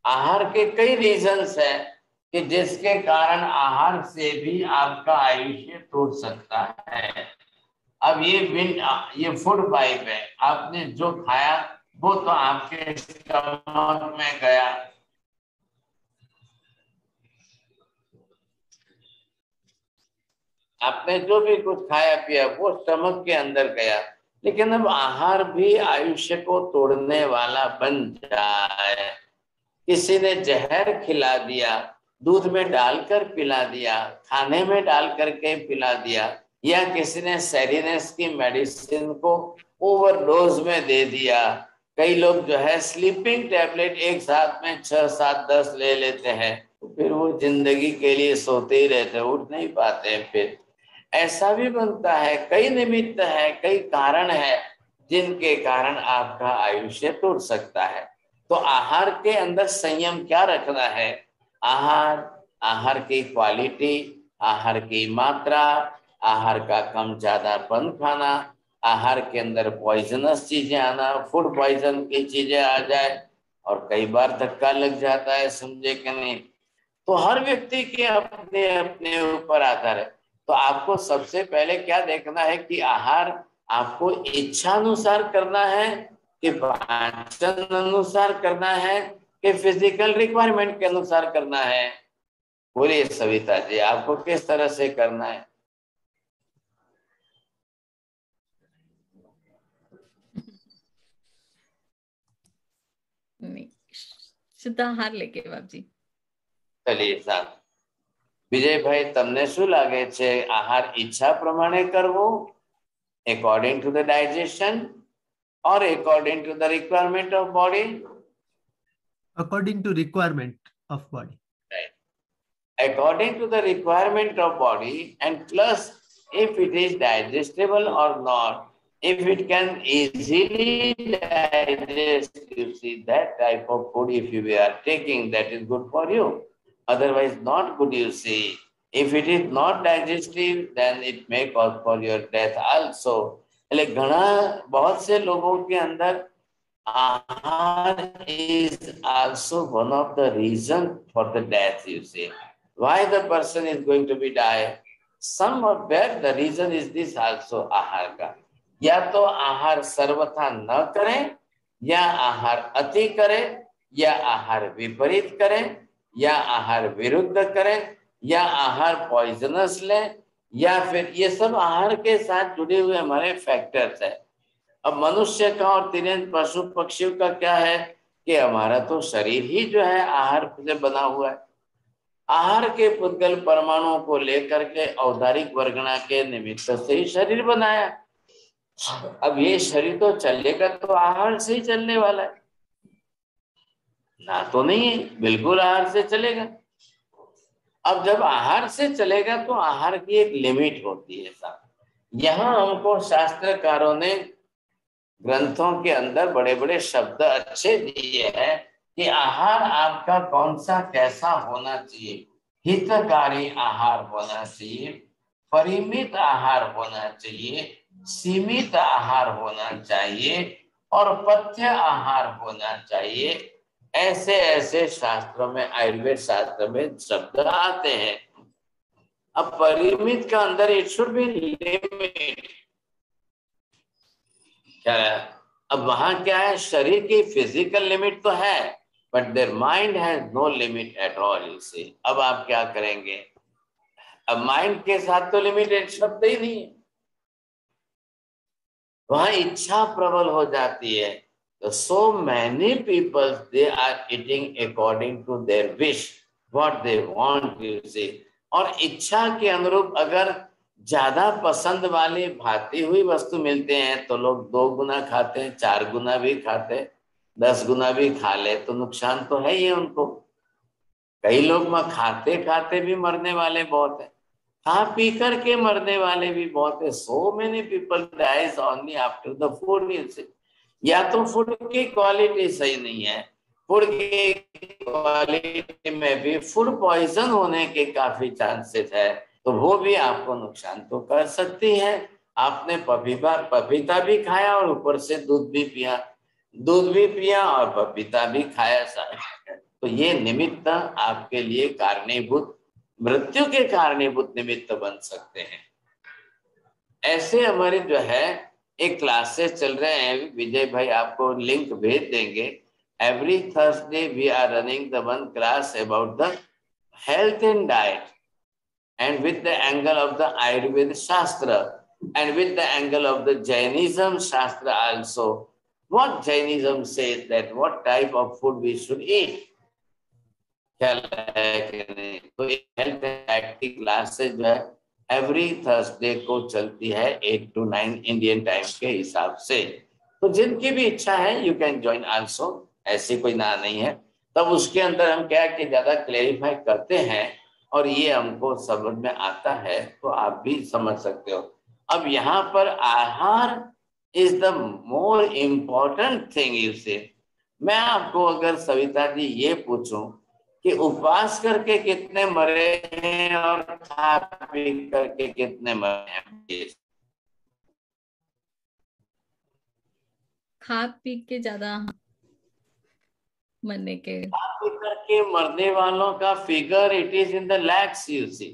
आहार के कई रीजंस है कि जिसके कारण आहार से भी आपका आयुष्य टूट सकता है। अब ये फूड पाइप है, आपने जो खाया वो तो आपके स्टमक में गया, आपने जो भी कुछ खाया पिया वो स्टमक के अंदर गया। लेकिन अब आहार भी आयुष्य को तोड़ने वाला बन जाए। किसी ने जहर खिला दिया, दूध में डालकर पिला दिया, खाने में डाल करके पिला दिया, या किसी ने सेरिनस की मेडिसिन को ओवरडोज में दे दिया। कई लोग जो है स्लीपिंग टैबलेट एक साथ में 6, 7, 10 ले लेते हैं, तो फिर वो जिंदगी के लिए सोते ही रहते हैं, उठ नहीं पाते हैं। फिर ऐसा भी बनता है। कई निमित्त है, कई कारण है जिनके कारण आपका आयुष्य टूट सकता है। तो आहार के अंदर संयम क्या रखना है? आहार की क्वालिटी, आहार की मात्रा, आहार का कम ज्यादापन खाना, आहार के अंदर पॉइजनस चीजें आना, फूड पॉइजन की चीजें आ जाए और कई बार धक्का लग जाता है, समझे कि नहीं। तो हर व्यक्ति के अपने अपने ऊपर आधार है। तो आपको सबसे पहले क्या देखना है कि आहार आपको इच्छा अनुसार करना है कि पाचन अनुसार करना है कि फिजिकल रिक्वायरमेंट के अनुसार करना है। बोलिए सविता जी, आपको किस तरह से करना है? शुद्ध आहार लेके बाप जी। चलिए साहब, વિજયભાઈ તમને શું લાગે છે? આહાર ઈચ્છા પ્રમાણે કરવો, according to the digestion or according to the requirement of body? According to requirement of body. Right. According to the requirement of body, and plus if it is digestible or not, if it can easily digest, you see, that type of food if you are taking, that is good for you. Otherwise not good, you see. If it is not digestive, then it may cause for your death also. એટલે ઘણા बहुत से लोगों के अंदर आहार is also one of the reason for the death, you see. Why the person is going to be die? Some of that the reason is this also आहार का। या तो आहार सर्वथा न करें या आहार अति करें, या आहार विपरीत करें, या आहार विरुद्ध करें, या आहार पॉइजनस लें, या फिर ये सब आहार के साथ जुड़े हुए हमारे फैक्टर्स है। अब मनुष्य का और तिर्यक पशु पक्षियों का क्या है कि हमारा तो शरीर ही जो है आहार से बना हुआ है। आहार के पुद्गल परमाणुओं को लेकर के औदारिक वर्गणा के निमित्त से ही शरीर बनाया। अब ये शरीर तो चलेगा तो आहार से ही चलने वाला है ना, तो नहीं है, बिल्कुल आहार से चलेगा। अब जब आहार से चलेगा तो आहार की एक लिमिट होती है साहब। यहाँ हमको शास्त्रकारों ने ग्रंथों के अंदर बड़े बड़े शब्द अच्छे दिए हैं कि आहार आपका कौन सा कैसा होना चाहिए। हितकारी आहार होना चाहिए, परिमित आहार होना चाहिए, सीमित आहार होना चाहिए और पथ्य आहार होना चाहिए। ऐसे ऐसे शास्त्रों में, आयुर्वेद शास्त्र में शब्द आते हैं। अब परिमित का अंदर इट शुड बी लिमिट। क्या है? अब वहां क्या है, शरीर की फिजिकल लिमिट तो है, but their mind has no limit at all. से अब आप क्या करेंगे, अब माइंड के साथ तो लिमिटेड शब्द ही नहीं है, वहां इच्छा प्रबल हो जाती है। So many people, they are eating according to their wish, what they want, you see। और इच्छा के अनुरूप अगर ज्यादा पसंद वाली भाती हुई वस्तु मिलते हैं तो लोग 2 गुना खाते हैं, 4 गुना भी खाते हैं, 10 गुना भी खा ले तो नुकसान तो है ही उनको। कई लोग खाते खाते भी मरने वाले बहुत है, खा पी करके मरने वाले भी बहुत है। So many people dies only after the food, you see। या तो फूड की क्वालिटी सही नहीं है, फूड की क्वालिटी में भी फूड पॉइजन होने के काफी चांसेस है, तो वो भी आपको नुकसान तो कर सकती है। आपने पपीता भी खाया और ऊपर से दूध भी पिया और पपीता भी खाया, तो ये निमित्त आपके लिए कारणीभूत, मृत्यु के कारणीभूत निमित्त बन सकते हैं। ऐसे हमारे जो है एक क्लासेस चल रहे हैं, विजय भाई आपको लिंक भेज देंगे। Every Thursday we are running the one class about the health and diet, and with the angle of the Ayurveda shastra, and with the angle of the Jainism shastra also. What Jainism says that what type of food we should eat, क्या है कि नहीं। तो हेल्थ एंड डाइट की क्लासेस जो है एवरी थर्सडे को चलती है 8 to 9 इंडियन टाइम के हिसाब से। तो जिनकी भी इच्छा है यू कैन ज्वाइन आल्सो, ऐसी कोई ना नहीं है। तब उसके अंदर हम क्या कि ज्यादा क्लेरिफाई करते हैं और ये हमको समझ में आता है, तो आप भी समझ सकते हो। अब यहाँ पर आहार is the more important thing, you से। मैं आपको अगर सविता जी ये पूछूं कि उपवास करके कितने मरे हैं और खा पी करके कितने मरे हैं? खा पी के ज्यादा मरने के, खा पी करके मरने वालों का figure it is in the lakhs, you see.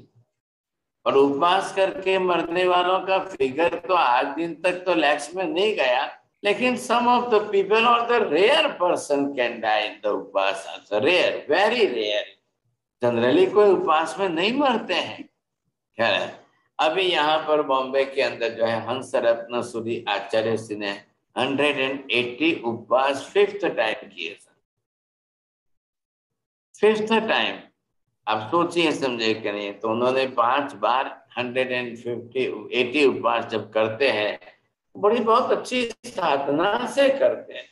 और उपवास करके मरने वालों का फिगर तो आज दिन तक तो लैक्स में नहीं गया, लेकिन some of the people or the rare person can die in the उपवास, rare, very rare। जनरली कोई उपवास में नहीं मरते हैं। खैर, अभी यहाँ पर बॉम्बे के अंदर जो है हंस रत्न सूरी आचार्य सिंह ने 180 उपवास 5th टाइम किए। 5th टाइम आप सोचिए समझे कि नहीं। तो उन्होंने 5 बार 180 उपवास जब करते हैं, बड़ी बहुत अच्छी साधना से करते हैं।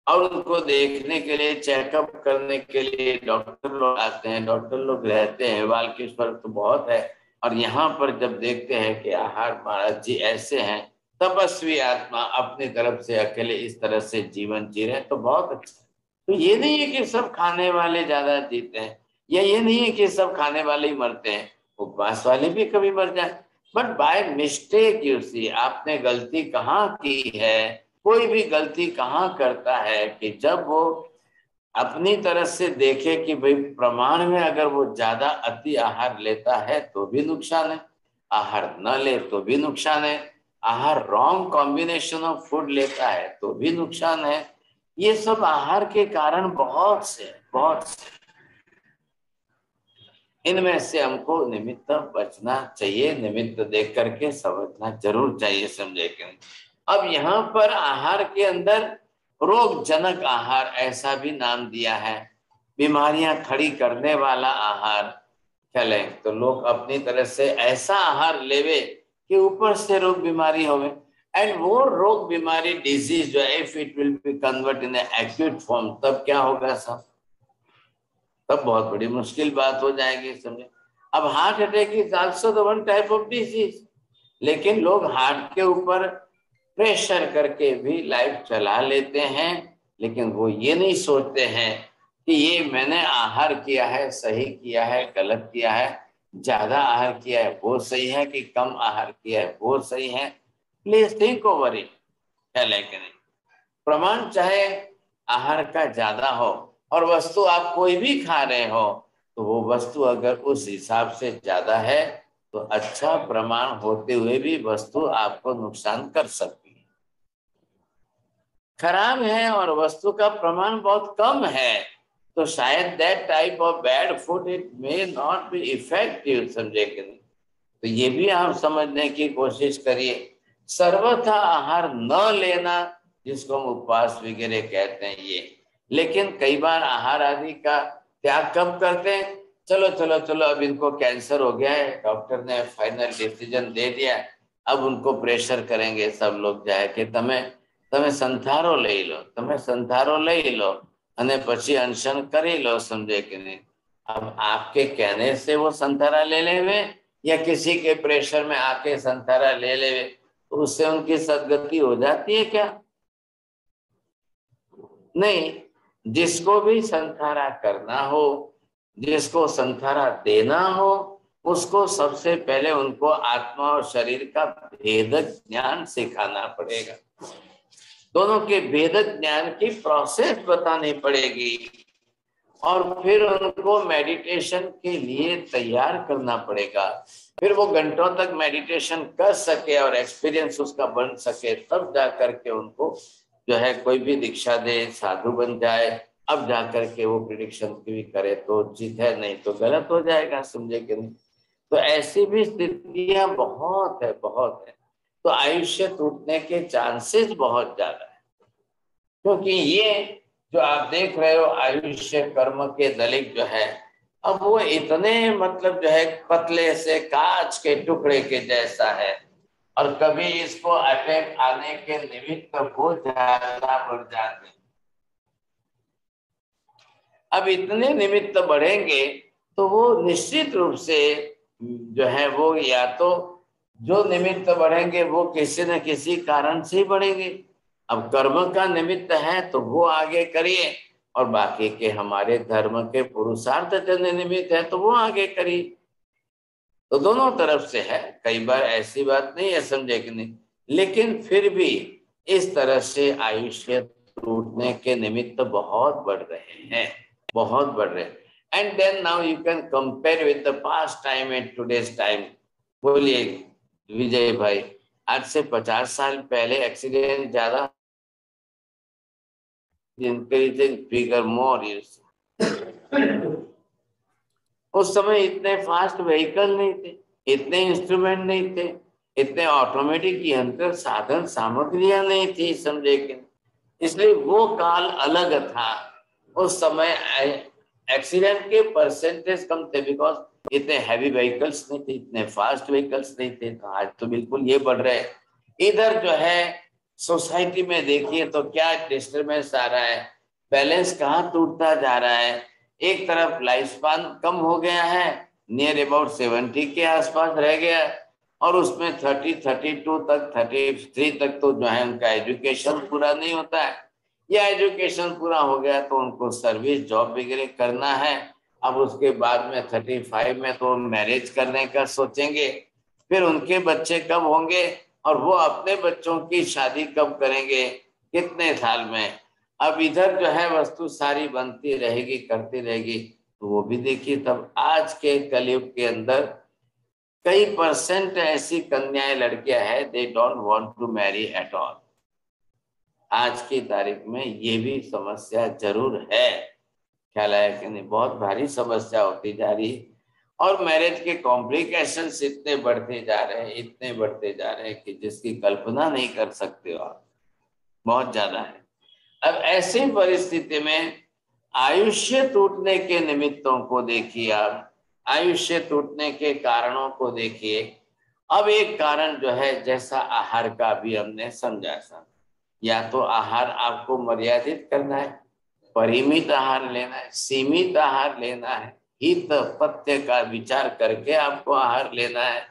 और उनको देखने के लिए, चेकअप करने के लिए डॉक्टर लोग आते हैं, डॉक्टर लोग रहते हैं। बालकेश्वर तो बहुत है। और यहाँ पर जब देखते हैं कि आहार महाराज जी ऐसे हैं, तपस्वी आत्मा अपनी तरफ से अकेले इस तरह से जीवन जी रहे, तो बहुत अच्छा। तो ये नहीं है कि सब खाने वाले ज्यादा जीते हैं, या ये नहीं है कि सब खाने वाले ही मरते हैं, उपवास वाले भी कभी मर जाए। But by mistake, you see, आपने गलती कहाँ की है। कोई भी गलती कहाँ करता है कि जब वो अपनी तरफ से देखे कि भाई प्रमाण में अगर वो ज्यादा अति आहार लेता है तो भी नुकसान है, आहार न ले तो भी नुकसान है। आहार रॉन्ग कॉम्बिनेशन ऑफ फूड लेता है तो भी नुकसान है। ये सब आहार के कारण बहुत से इनमें से हमको निमित्त बचना चाहिए, निमित्त देख करके समझना जरूर चाहिए, समझे कि नहीं। अब यहाँ पर आहार के अंदर रोगजनक आहार ऐसा भी नाम दिया है, बीमारियां खड़ी करने वाला आहार चलें तो लोग अपनी तरह से ऐसा आहार लेवे कि ऊपर से रोग बीमारी होवे, एंड वो रोग बीमारी डिजीज जो है if it will be convert in acute form, तब क्या होगा साहब, तब बहुत बड़ी मुश्किल बात हो जाएगी, समझे। अब heart attack is also the one type of disease, लेकिन लोग हार्ट के ऊपर प्रेशर करके भी लाइफ चला लेते हैं, लेकिन वो ये नहीं सोचते हैं कि ये मैंने आहार किया है सही किया है गलत किया है, ज्यादा आहार किया है वो सही है कि कम आहार किया है वो सही है। प्लीज थिंक ओवर इट, है लेकिन प्रमाण चाहे आहार का ज्यादा हो और वस्तु आप कोई भी खा रहे हो तो वो वस्तु अगर उस हिसाब से ज्यादा है तो अच्छा प्रमाण होते हुए भी वस्तु आपको नुकसान कर सकती है। खराब है और वस्तु का प्रमाण बहुत कम है तो शायद that type of bad food it may not be effective, समझे कि नहीं। तो ये भी आप समझने की कोशिश करिए। सर्वथा आहार न लेना जिसको हम उपवास वगैरह कहते हैं ये, लेकिन कई बार आहार आदि का त्याग कब करते हैं, चलो चलो चलो अब इनको कैंसर हो गया है, डॉक्टर ने फाइनल डिसीजन दे दिया, अब उनको प्रेशर करेंगे सब लोग जाए कि તમે સંથારો લઈ લો, તમે સંથારો લઈ लो અને પછી અનશન કરી लो, समझे कि नहीं। अब आपके कहने से वो संथारा ले लेवे या किसी के प्रेशर में आके संथारा ले लेवे तो उससे उनकी सदगति हो जाती है क्या? नहीं, जिसको भी संथारा करना हो, जिसको संथारा देना हो, उसको सबसे पहले उनको आत्मा और शरीर का भेदक ज्ञान सिखाना पड़ेगा, दोनों के भेदक ज्ञान की प्रोसेस बतानी पड़ेगी और फिर उनको मेडिटेशन के लिए तैयार करना पड़ेगा। फिर वो घंटों तक मेडिटेशन कर सके और एक्सपीरियंस उसका बन सके, तब जा करके उनको जो है कोई भी दीक्षा दे, साधु बन जाए, अब जा करके वो प्रेडिक्शन भी करे तो उचित है, नहीं तो गलत हो जाएगा, समझे कि नहीं। तो ऐसी भी स्थितियां बहुत है तो आयुष्य टूटने के चांसेस बहुत ज्यादा है, क्योंकि ये जो आप देख रहे हो आयुष्य कर्म के दलित जो है, अब वो इतने मतलब जो है पतले से कांच के टुकड़े के जैसा है और कभी इसको अटैक आने के निमित्त बहुत ज्यादा बढ़ जाते हैं। अब इतने निमित्त बढ़ेंगे तो वो निश्चित रूप से जो है वो या तो जो निमित्त बढ़ेंगे वो किसी न किसी कारण से ही बढ़ेंगे। अब कर्म का निमित्त है तो वो आगे करिए और बाकी के हमारे धर्म के पुरुषार्थ जन निमित्त है तो वो आगे करिए। तो दोनों तरफ से है, कई बार ऐसी बात नहीं है, समझे कि नहीं, लेकिन फिर भी इस तरह से आयुष्य टूटने के निमित्त बहुत बढ़ रहे हैं, बहुत बढ़ रहे हैं। And then now you can compare with the past time and today's time. बोलिए विजय भाई, आज से 50 साल पहले एक्सीडेंट ज्यादा, इंक्रीजिंग फिगर मोर, उस समय इतने फास्ट व्हीकल नहीं थे, इतने इंस्ट्रूमेंट नहीं थे, इतने ऑटोमेटिक यंत्र साधन सामग्रियां नहीं थी, समझे कि, इसलिए वो काल अलग था। उस समय एक्सीडेंट के परसेंटेज कम थे बिकॉज इतने हैवी व्हीकल्स नहीं थे, इतने फास्ट व्हीकल्स नहीं थे। तो आज तो बिल्कुल ये बढ़ रहे हैं। इधर जो है सोसाइटी में देखिए तो क्या डिस्टर्बेंस आ रहा है, बैलेंस कहाँ टूटता जा रहा है। एक तरफ लाइफ स्पान कम हो गया है, नियर अबाउट 70 के आसपास रह गया, और उसमें 30, 32 तक, 33 तक तो जो है उनका एजुकेशन पूरा नहीं होता है, या एजुकेशन पूरा हो गया तो उनको सर्विस जॉब वगैरह करना है। अब उसके बाद में 35 में तो मैरिज करने का सोचेंगे, फिर उनके बच्चे कब होंगे और वो अपने बच्चों की शादी कब करेंगे, कितने साल में। अब इधर जो है वस्तु सारी बनती रहेगी, करती रहेगी, तो वो भी देखिए। तब आज के कलयुग के अंदर कई % ऐसी कन्याएं लड़कियां हैं they don't want to marry at all. आज की तारीख में ये भी समस्या जरूर है, ख्याल है कि नहीं? बहुत भारी समस्या होती जा रही है और मैरिज के कॉम्प्लिकेशंस इतने बढ़ते जा रहे हैं, इतने बढ़ते जा रहे हैं कि जिसकी कल्पना नहीं कर सकते हो आप, बहुत ज्यादा है। अब ऐसी परिस्थिति में आयुष्य टूटने के निमित्तों को देखिए आप, आयुष्य टूटने के कारणों को देखिए। अब एक कारण जो है, जैसा आहार का भी हमने समझा था, या तो आहार आपको मर्यादित करना है, परिमित आहार लेना है, सीमित आहार लेना है, हित पथ्य का विचार करके आपको आहार लेना है,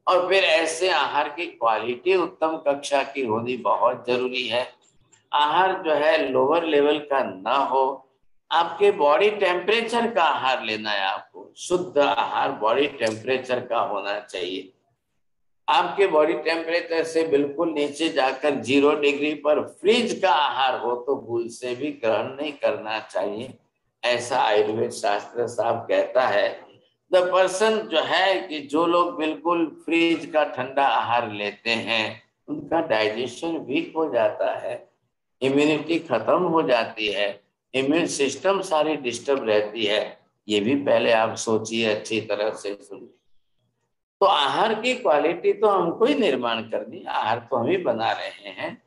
और फिर ऐसे आहार की क्वालिटी उत्तम कक्षा की होनी बहुत जरूरी है। आहार जो है लोअर लेवल का ना हो, आपके बॉडी टेम्परेचर का आहार लेना है आपको। शुद्ध आहार बॉडी टेम्परेचर का होना चाहिए। आपके बॉडी टेम्परेचर से बिल्कुल नीचे जाकर 0 डिग्री पर फ्रीज का आहार हो तो भूल से भी ग्रहण नहीं करना चाहिए, ऐसा आयुर्वेद शास्त्र साफ कहता है। द पर्सन जो है कि जो लोग बिल्कुल फ्रीज का ठंडा आहार लेते हैं उनका डाइजेशन वीक हो जाता है, इम्यूनिटी खत्म हो जाती है, इम्यून सिस्टम सारी डिस्टर्ब रहती है। ये भी पहले आप सोचिए, अच्छी तरह से सुनिए। तो आहार की क्वालिटी तो हमको ही निर्माण करनी, आहार तो हम ही बना रहे हैं।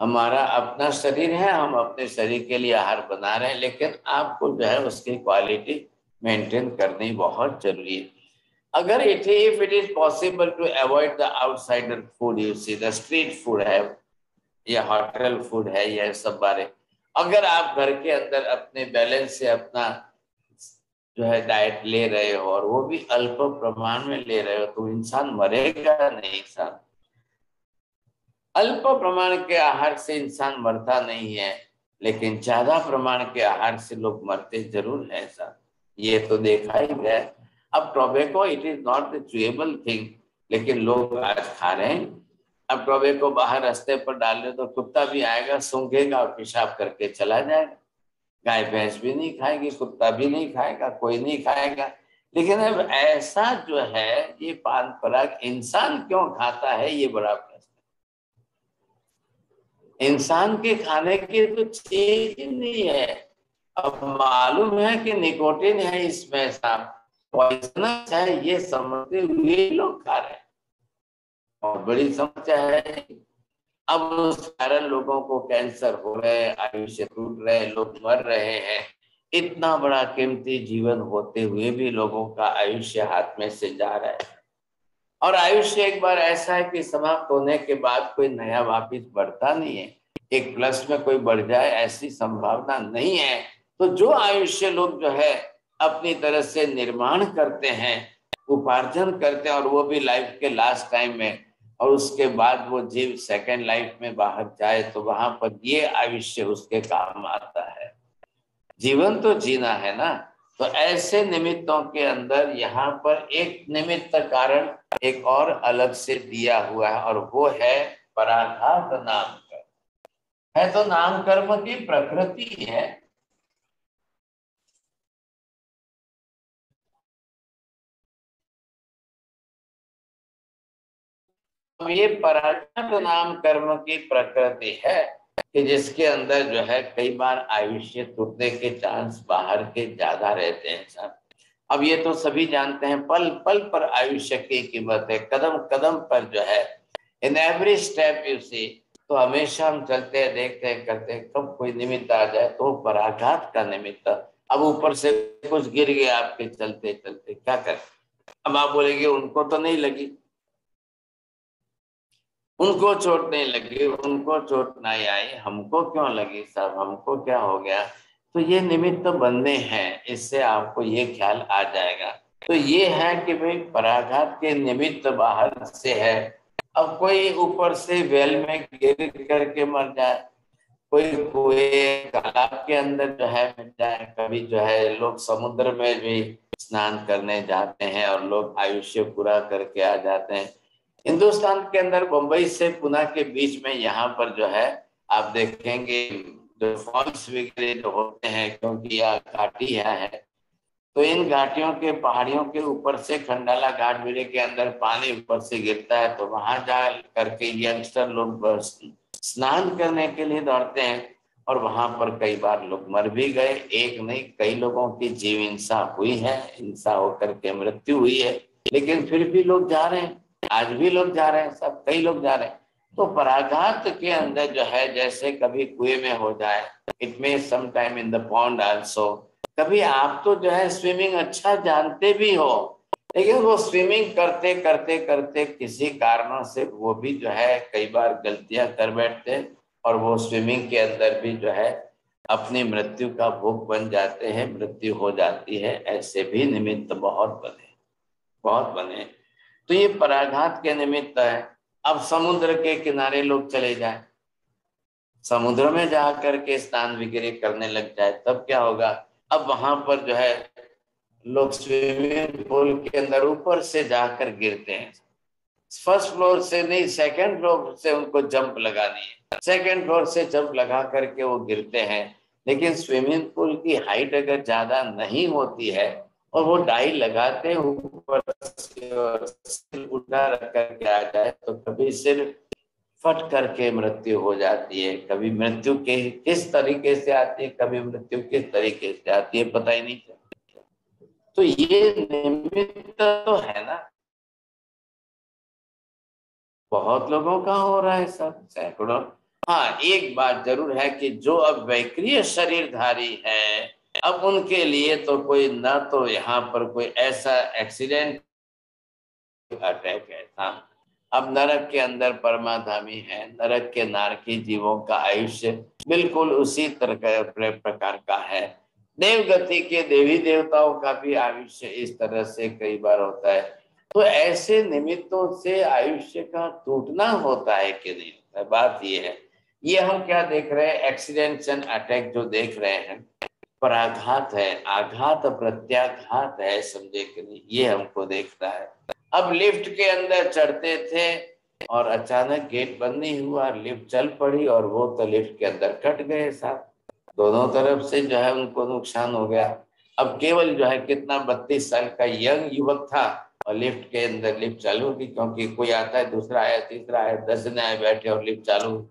हमारा अपना शरीर है, हम अपने शरीर के लिए आहार बना रहे हैं, लेकिन आपको जो है उसकी क्वालिटी मेंटेन करनी बहुत जरूरी है। अगर if it is possible to avoid the outsider food, you see the street food है या होटल फूड है, यह सब बारे, अगर आप घर के अंदर अपने बैलेंस से अपना जो है डाइट ले रहे हो और वो भी अल्प प्रमाण में ले रहे हो तो इंसान मरेगा नहीं। इंसान अल्प प्रमाण के आहार से इंसान मरता नहीं है, लेकिन ज्यादा प्रमाण के आहार से लोग मरते जरूर है सर, ये तो देखा ही गया। अब tobacco it is not the chewable thing, लेकिन लोग आज खा रहे हैं। अब टोबैको बाहर रास्ते पर डाल रहे तो कुत्ता भी आएगा, सूंघेगा और पेशाब करके चला जाएगा। गाय भैंस भी नहीं खाएगी, कुत्ता भी नहीं खाएगा, कोई नहीं खाएगा। लेकिन अब ऐसा जो है ये पान पराग इंसान क्यों खाता है, ये बड़ा प्रश्न। इंसान के खाने की तो चीज नहीं है। अब मालूम है कि निकोटिन है इसमें, साहब पॉइजनस है, ये समझते हुए लोग खा रहे हैं और बड़ी समस्या है। अब उस कारण लोगों को कैंसर हो रहे, आयुष्य टूट रहे, लोग मर रहे हैं। इतना बड़ा कीमती जीवन होते हुए भी लोगों का आयुष्य हाथ में से जा रहा है। और आयुष्य एक बार ऐसा है कि समाप्त होने के बाद कोई नया वापिस बढ़ता नहीं है। एक प्लस में कोई बढ़ जाए ऐसी संभावना नहीं है। तो जो आयुष्य लोग जो है अपनी तरह से निर्माण करते हैं, उपार्जन करते हैं, और वो भी लाइफ के लास्ट टाइम में, और उसके बाद वो जीव सेकेंड लाइफ में बाहर जाए तो वहां पर ये आयुष्य उसके काम आता है। जीवन तो जीना है ना। तो ऐसे निमित्तों के अंदर यहाँ पर एक निमित्त कारण एक और अलग से दिया हुआ है, और वो है पराघात नाम कर्म है। तो नाम कर्म की प्रकृति है। तो ये पराघात नाम कर्म की प्रकृति है कि जिसके अंदर जो है कई बार आयुष्य टूटने के चांस बाहर के ज्यादा रहते हैं साहब। अब ये तो सभी जानते हैं, पल पल पर आयुष्य की कीमत है, कदम कदम पर जो है, in every step you see. तो हमेशा हम चलते हैं, देखते हैं, करते हैं, कब कोई निमित्त आ जाए तो पराघात का निमित्त। अब ऊपर से कुछ गिर गया आपके चलते चलते, क्या करें? अब आप बोलेंगे उनको तो नहीं लगी, उनको चोट नहीं लगी, उनको चोट नहीं आई, हमको क्यों लगी साहब, हमको क्या हो गया? तो ये निमित्त बनने हैं, इससे आपको ये ख्याल आ जाएगा। तो ये है कि भाई पराघात के निमित्त बाहर से है। अब कोई ऊपर से वेल में गिर करके मर जाए, कोई कुएं तालाब के अंदर जो है मिल जाए, कभी जो है लोग समुद्र में भी स्नान करने जाते हैं और लोग आयुष्य पूरा करके आ जाते हैं। हिंदुस्तान के अंदर मुंबई से पुणे के बीच में यहाँ पर जो है आप देखेंगे जो फॉल्स वगैरह जो होते हैं, क्योंकि यह घाटी है, तो इन घाटियों के पहाड़ियों के ऊपर से खंडाला घाट मेले के अंदर पानी ऊपर से गिरता है, तो वहां जा करके यंगस्टर लोग स्नान करने के लिए दौड़ते हैं और वहां पर कई बार लोग मर भी गए। एक नहीं, कई लोगों की जीव हिंसा हुई है, हिंसा होकर के मृत्यु हुई है, लेकिन फिर भी लोग जा रहे हैं, आज भी लोग जा रहे हैं, सब कई लोग जा रहे हैं। तो पराघात के अंदर जो है, जैसे कभी कुएं में हो जाए, it may some time in the pond also. कभी आप तो जो है स्विमिंग अच्छा जानते भी हो, लेकिन वो स्विमिंग करते करते करते किसी कारणों से वो भी जो है कई बार गलतियां कर बैठते हैं और वो स्विमिंग के अंदर भी जो है अपनी मृत्यु का भोग बन जाते हैं, मृत्यु हो जाती है। ऐसे भी निमित्त बहुत बने। तो ये पराघात के निमित्त है। अब समुद्र के किनारे लोग चले जाए, समुद्र में जाकर के स्नान वगैरह करने लग जाए, तब क्या होगा? अब वहां पर जो है लोग स्विमिंग पूल के अंदर ऊपर से जाकर गिरते हैं। फर्स्ट फ्लोर से नहीं, सेकंड फ्लोर से उनको जंप लगानी है, सेकंड फ्लोर से जंप लगा करके वो गिरते हैं। लेकिन स्विमिंग पूल की हाइट अगर ज्यादा नहीं होती है और वो डाई लगाते हैं ऊपर से और सिर उठा रख करके आ जाए, तो कभी सिर फट करके मृत्यु हो जाती है। कभी मृत्यु के किस तरीके से आती है, कभी मृत्यु किस तरीके से आती है, पता ही नहीं चलता। तो ये निमित्त तो है ना, बहुत लोगों का हो रहा है, सब सैकड़ों। हाँ, एक बात जरूर है कि जो अब वैक्रिय शरीरधारी है, अब उनके लिए तो कोई ना, तो यहाँ पर कोई ऐसा एक्सीडेंट अटैक ऐसा, अब नरक के अंदर परमाधामी है, नरक के नारकी जीवों का आयुष्य बिल्कुल उसी तरह प्रकार का है। देवगति के देवी देवताओं का भी आयुष्य इस तरह से कई बार होता है। तो ऐसे निमित्तों से आयुष्य का टूटना होता है कि नहीं होता है, बात ये है। ये हम क्या देख रहे हैं? एक्सीडेंट्स एंड अटैक जो देख रहे हैं, पराघात है, आघात प्रत्याघात है, समझे कि नहीं, ये हमको देखना है। अब लिफ्ट के अंदर चढ़ते थे और अचानक गेट बंद नहीं हुआ, लिफ्ट चल पड़ी और वो तो लिफ्ट के अंदर कट गए साहब, दोनों तरफ से जो है उनको नुकसान हो गया। अब केवल जो है कितना 32 साल का यंग युवक था और लिफ्ट के अंदर लिफ्ट चालू थी, क्योंकि कोई आता है, दूसरा आया, तीसरा आया, 10 जने आए बैठे और लिफ्ट चालू।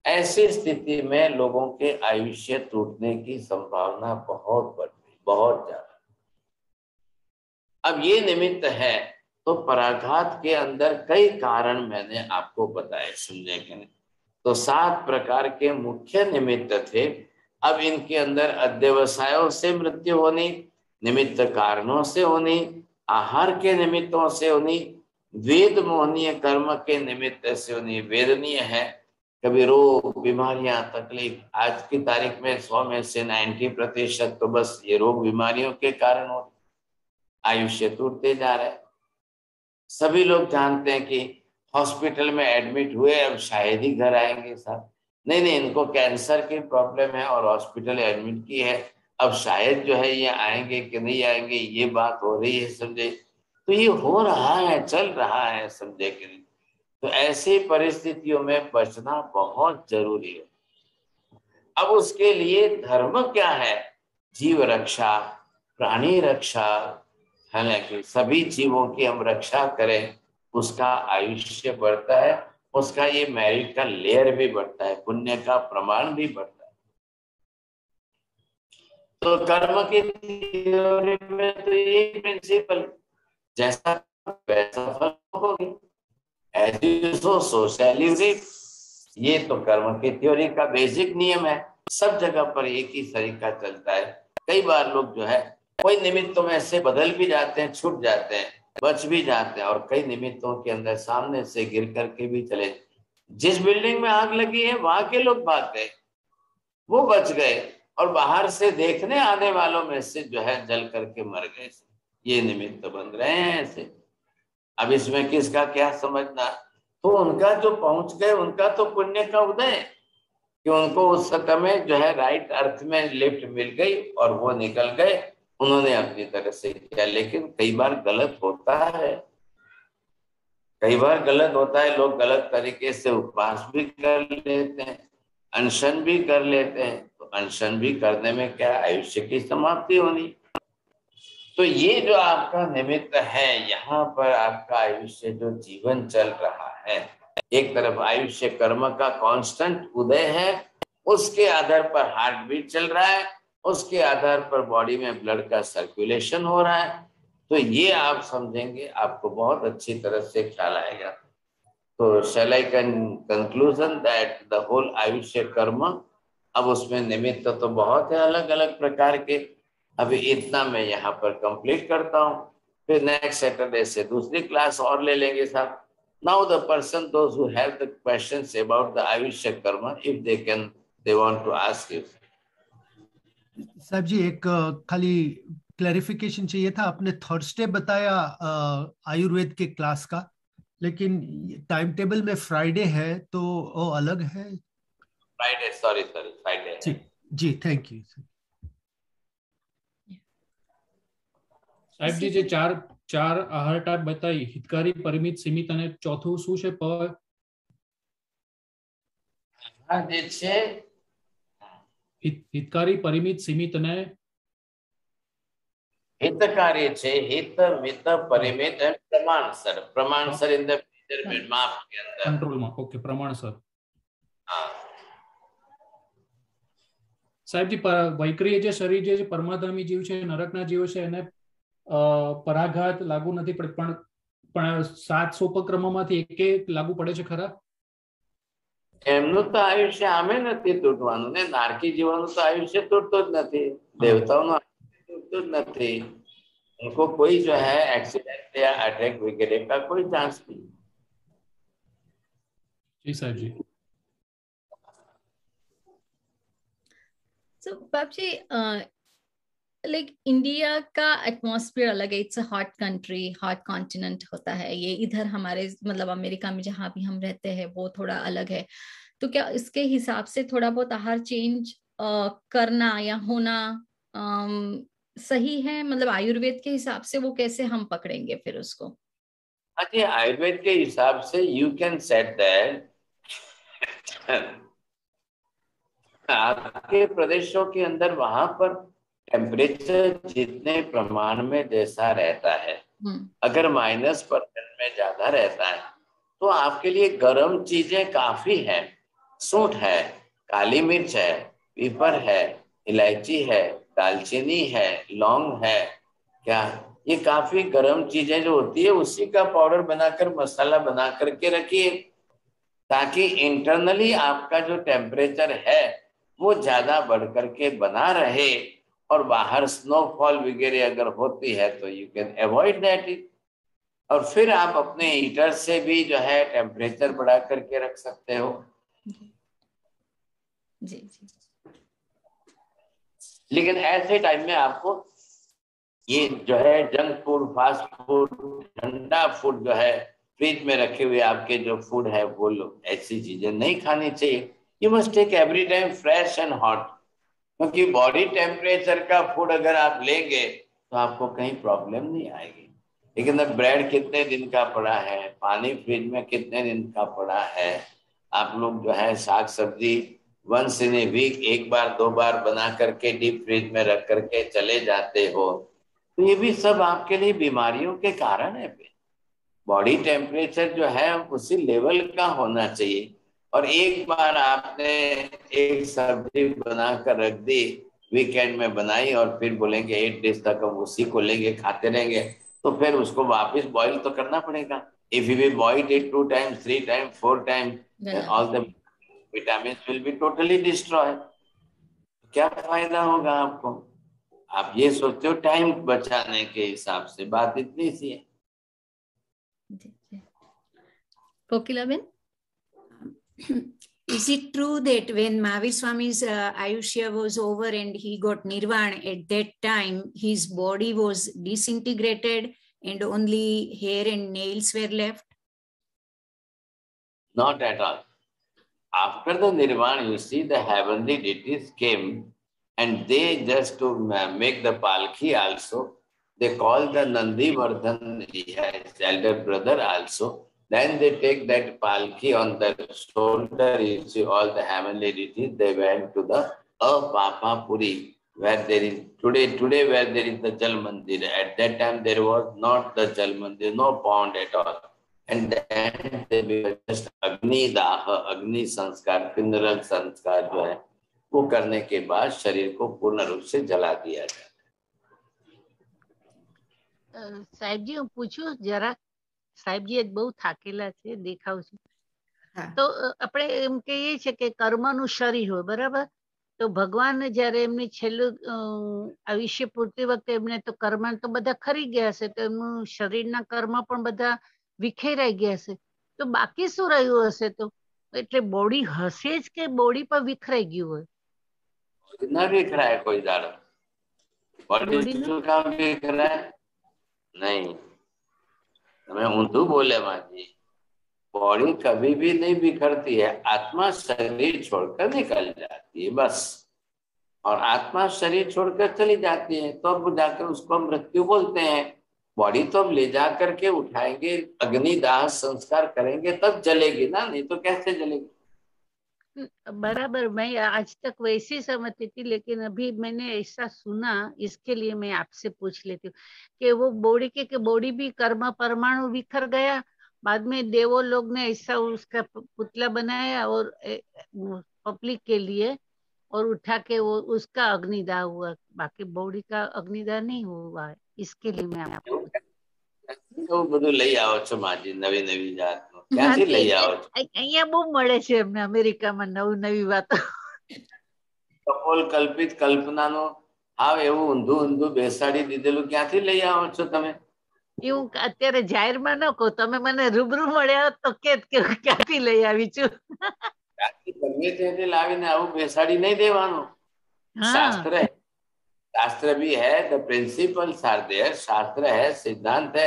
ऐसी स्थिति में लोगों के आयुष्य टूटने की संभावना बहुत बढ़ती, बहुत ज्यादा। अब ये निमित्त है, तो पराघात के अंदर कई कारण मैंने आपको बताए, समझे कि नहीं। तो 7 प्रकार के मुख्य निमित्त थे। अब इनके अंदर अध्यवसायों से मृत्यु होनी, निमित्त कारणों से होनी, आहार के निमित्तों से होनी, वेद मोहनीय कर्म के निमित्त से होनी। वेदनीय है, कभी रोग, बीमारियां, तकलीफ, आज की तारीख में 100 में से 90% तो बस ये रोग बीमारियों के कारण हो, आयुष्य टूटते जा रहे हैं। सभी लोग जानते हैं कि हॉस्पिटल में एडमिट हुए, अब शायद ही घर आएंगे साहब। नहीं, इनको कैंसर की प्रॉब्लम है और हॉस्पिटल एडमिट की है, अब शायद जो है ये आएंगे कि नहीं आएंगे, ये बात हो रही है, समझे। तो ये हो रहा है, चल रहा है, समझे कि नहीं। तो ऐसी परिस्थितियों में बचना बहुत जरूरी है। अब उसके लिए धर्म क्या है? जीव रक्षा, प्राणी रक्षा, है ना, कि सभी जीवों की हम रक्षा करें, उसका आयुष्य बढ़ता है, उसका ये मेरिट का लेयर भी बढ़ता है, पुण्य का प्रमाण भी बढ़ता है। तो कर्म की थ्योरी में तो ये प्रिंसिपल, जैसा वैसा फल होगी, as you sow so shall you reap. ये तो कर्म की थ्योरी का बेसिक नियम है, सब जगह पर एक ही तरीका चलता है। कई बार लोग जो है कोई निमित्तों में से बदल भी जाते हैं, छूट जाते हैं, बच भी जाते हैं, और कई निमित्तों के अंदर सामने से गिर करके भी चले। जिस बिल्डिंग में आग लगी है वहां के लोग भाग गए, वो बच गए, और बाहर से देखने आने वालों में से जो है जल करके मर गए। ये निमित्त बन रहे हैं ऐसे। अब इसमें किसका क्या समझना? तो उनका जो पहुंच गए, उनका तो पुण्य का उदय है कि उनको उस समय जो है राइट अर्थ में लिफ्ट मिल गई और वो निकल गए, उन्होंने अपनी तरह से किया। लेकिन कई बार गलत होता है, कई बार गलत होता है, लोग गलत तरीके से उपवास भी कर लेते हैं, अनशन भी कर लेते हैं। तो अनशन भी करने में क्या आयुष्य की समाप्ति होनी, तो ये जो आपका निमित्त है, यहाँ पर आपका आयुष्य जो जीवन चल रहा है, एक तरफ आयुष्य कर्म का कांस्टेंट उदय है, उसके आधार पर हार्ट बीट चल रहा है, उसके आधार पर बॉडी में ब्लड का सर्कुलेशन हो रहा है। तो ये आप समझेंगे, आपको बहुत अच्छी तरह से ख्याल आएगा। तो शैल आई कंक्लूजन दैट द होल आयुष्य कर्म, अब उसमें निमित्त तो बहुत है अलग अलग प्रकार के। अभी इतना मैं यहाँ पर कंप्लीट करता हूँ, फिर नेक्स्ट सैटरडे से दूसरी क्लास और ले लेंगे साहब। Now the person those who have the questions about the ayushya karma, if they want to ask you. साहब जी, एक खाली क्लैरिफिकेशन चाहिए था। आपने थर्सडे बताया आयुर्वेद के क्लास का, लेकिन टाइम टेबल में फ्राइडे है, तो वो अलग है। Friday, sorry Friday. जी जी, थैंक यू। સાહેબ જે ચાર આહાર ટાઈપ બતાવી, હિતકારી, પરિમિત, સીમિત અને ચોથું શું છે? આ જે છે હિતકારી, પરિમિત, સીમિત અને हितकारी છે, हित, मित, परिमित और प्रमाणसर। प्रमाणसर इन द मेजरमेंट, माप के अंदर, कंट्रोल में। ओके, प्रमाणसर। हाँ साहेब जी, वैक्रिय जे शरीर जे परमाधामी जीव છે, નરકના જીવો છે, એને પરાઘાત લાગુ નથી પડતો, પણ 7 સોપક્રમોમાંથી એકે લાગુ પડે છે ખરા? એમનું તો આયુષ્ય આમે નથી તૂટવાનું ને, નારકી જીવોનું તો આયુષ્ય તૂટતો જ નથી, દેવતાઓનું આયુષ્ય તૂટતું જ નથી। उनको कोई जो है एक्सीडेंट या अटैक वगैरह का कोई चांस नहीं। जी साहब जी। So बाबजी, लाइक इंडिया का एटमॉस्फेयर अलग है, it's a hot country, hot continent होता है ये। इधर हमारे मतलब अमेरिका में जहाँ भी हम रहते हैं वो थोड़ा अलग है। तो क्या इसके हिसाब से थोड़ा बहुत आहार चेंज करना या होना सही है? मतलब आयुर्वेद के हिसाब से वो कैसे हम पकड़ेंगे फिर उसको? अच्छा, आयुर्वेद के हिसाब से यू कैन सेट दैट आपके प्रदेशों के अंदर वहां पर टेम्परेचर जितने प्रमाण में जैसा रहता है, अगर -% में ज्यादा रहता है तो आपके लिए गर्म चीजें काफी है। सूंठ है, काली मिर्च है, पीपर है, इलायची है, दालचीनी है, लौंग है, क्या ये काफी गर्म चीजें जो होती है उसी का पाउडर बनाकर मसाला बना करके रखिए, ताकि इंटरनली आपका जो टेम्परेचर है वो ज्यादा बढ़ करके बना रहे। और बाहर स्नोफॉल वगैरह अगर होती है तो you can avoid that it. और फिर आप अपने हीटर से भी जो है टेम्परेचर बढ़ा करके रख सकते हो। जी जी। लेकिन ऐसे टाइम में आपको ये जो है जंक फूड, फास्ट फूड, ठंडा फूड जो है फ्रिज में रखे हुए आपके जो फूड है वो ऐसी चीजें नहीं खानी चाहिए। You must take every time fresh and hot, क्योंकि बॉडी टेम्परेचर का फूड अगर आप लेंगे तो आपको कहीं प्रॉब्लम नहीं आएगी। लेकिन अब ब्रेड कितने दिन का पड़ा है, पानी फ्रिज में कितने दिन का पड़ा है, आप लोग जो है साग सब्जी वंस इन ए वीक 1 बार 2 बार बना करके डीप फ्रिज में रख करके चले जाते हो, तो ये भी सब आपके लिए बीमारियों के कारण है। बॉडी टेम्परेचर जो है उसी लेवल का होना चाहिए। और एक बार आपने एक सब्जी बनाकर रख दी, वीकेंड में बनाई, और फिर बोलेंगे 8 डेज तक हम उसी को लेंगे खाते रहेंगे, तो फिर उसको वापस बॉईल तो करना पड़ेगा। If you boil it 2 times 3 times 4 times, all the vitamins will be totally destroy. क्या फायदा होगा आपको? आप ये सोचते हो टाइम बचाने के हिसाब से, बात इतनी सी है। Kokilaben, is it true that when Mahavir Swami's Ayushya was over and he got Nirvana, at that time his body was disintegrated and only hair and nails were left? Not at all. After the Nirvana, you see the heavenly deities came and they just to make the palki also, they call the Nandi Vardhan, his elder brother also. Then they take that palki on their shoulder, you see all the heavenly deities, they went to the Apapa Puri, where there is today where there is the Jal Mandir. At that time there was not the Jal Mandir, no pond at all. And then they were just Agni Daha, Agni संस्कार, पिंडरल संस्कार जो है वो करने के बाद शरीर को पूर्ण रूप से जला दिया जाता है। સાહેબજી હું પૂછું જરા, સાહેબજી બહુ થાકેલા છે દેખાવ છે, તો આપણે એમ કહીએ છે કે કર્મનું શરીર હોય, બરાબર? તો ભગવાન જયારે એમની છેલ્લું આયુષ્ય પૂરતી વખતે એમને તો કર્મ તો બધા ખરી ગયા હશે, તો એમનું શરીરના કર્મ પણ બધા વિખેરાઈ ગયા હશે, તો બાકી શું રહ્યું હશે? તો એટલે બોડી હશે જ કે બોડી પર વિખરાઈ ગયું હોય? ना विखराए कोई दाड़ा, बॉडी શું કામ વિખરાય? नहीं, मैं ऊंधू बोले माँ जी, बॉडी कभी भी नहीं बिखरती है, आत्मा शरीर छोड़कर निकल जाती है बस। और आत्मा शरीर छोड़कर चली जाती है तो अब जाकर उसको मृत्यु बोलते हैं। बॉडी तो अब ले जा करके उठाएंगे, अग्निदाह संस्कार करेंगे तब जलेगी ना, नहीं तो कैसे जलेगी? बराबर, मैं आज तक वैसी समझती थी, लेकिन अभी मैंने ऐसा सुना, इसके लिए मैं आपसे पूछ लेती हूँ कि वो बॉडी के बॉडी भी कर्म परमाणु बिखर गया, बाद में देवों लोग ने ऐसा उसका पुतला बनाया और पब्लिक के लिए और उठा के वो उसका अग्निदाह हुआ, बाकी बॉडी का अग्निदाह नहीं हुआ है। इसके लिए मैं आपको तो બધું લઈ આવો છો માજી, નવી નવી જાતનું ક્યાંથી લઈ આવો છો? અહીંયા બહુ મળે છે અમને અમેરિકામાં નવી નવી વાતો, કપોલ કલ્પિત કલ્પનાનો હાવ એવું ઊંધું ઊંધું બેસાડી દીધેલું ક્યાંથી લઈ આવો છો તમે? એવું અત્યારે જાહેરમાં ન કહો, તમે મને રૂબરૂ મળ્યા હોત તો કે ક્યાંથી લઈ આવી છું? ગમે ત્યાંથી લાવીને આવું બેસાડી નહીં દેવાનું। શાસ્ત્ર शास्त्र भी है, द प्रिंसिपल्स आर देयर, शास्त्र है, सिद्धांत है,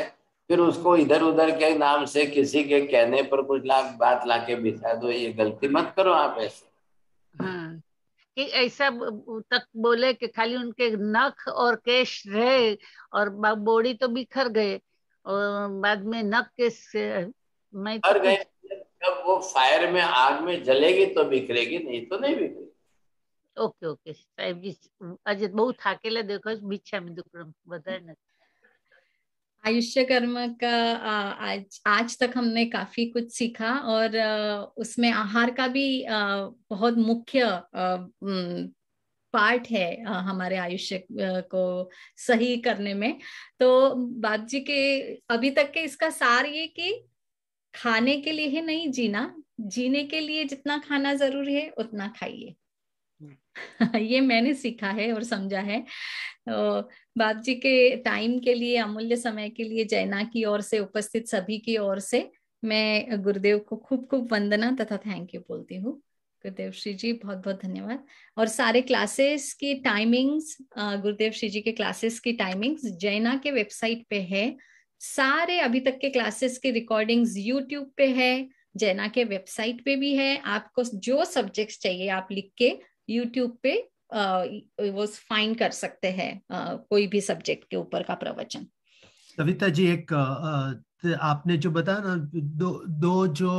फिर उसको इधर उधर के नाम से किसी के कहने पर कुछ बात लाके बिठा दो, ये गलती मत करो आप ऐसे। हाँ, कि ऐसा तक बोले कि खाली उनके नख और केश रहे और बॉडी तो बिखर गए और बाद में नख के मैं तो गए, जब वो फायर में आग में जलेगी तो बिखरेगी, नहीं तो नहीं बिखरेगी। ओके ओके साहेबजी, आज बहुत थाकेला देखो, बिच्छामी दुकड़म बताए ना। आयुष्य कर्म का आज तक हमने काफी कुछ सीखा और उसमें आहार का भी बहुत मुख्य पार्ट है हमारे आयुष्य को सही करने में। तो बात जी के अभी तक के इसका सार ये कि खाने के लिए ही नहीं जीना, जीने के लिए जितना खाना जरूरी है उतना खाइए। ये मैंने सीखा है और समझा है। तो बाप जी के टाइम के लिए, अमूल्य समय के लिए जैना की ओर से, उपस्थित सभी की ओर से मैं गुरुदेव को खूब खूब वंदना तथा थैंक यू बोलती हूँ। गुरुदेव श्री जी बहुत बहुत धन्यवाद। और सारे क्लासेस की टाइमिंग्स, गुरुदेव श्री जी के क्लासेस की टाइमिंग्स जैना के वेबसाइट पे है। सारे अभी तक के क्लासेस की रिकॉर्डिंग्स यूट्यूब पे है, जैना के वेबसाइट पे भी है। आपको जो सब्जेक्ट्स चाहिए आप लिख के यूट्यूब पे वो फाइंड कर सकते हैं, कोई भी सब्जेक्ट के ऊपर का प्रवचन। सविता जी, एक आपने जो बताया ना, दो जो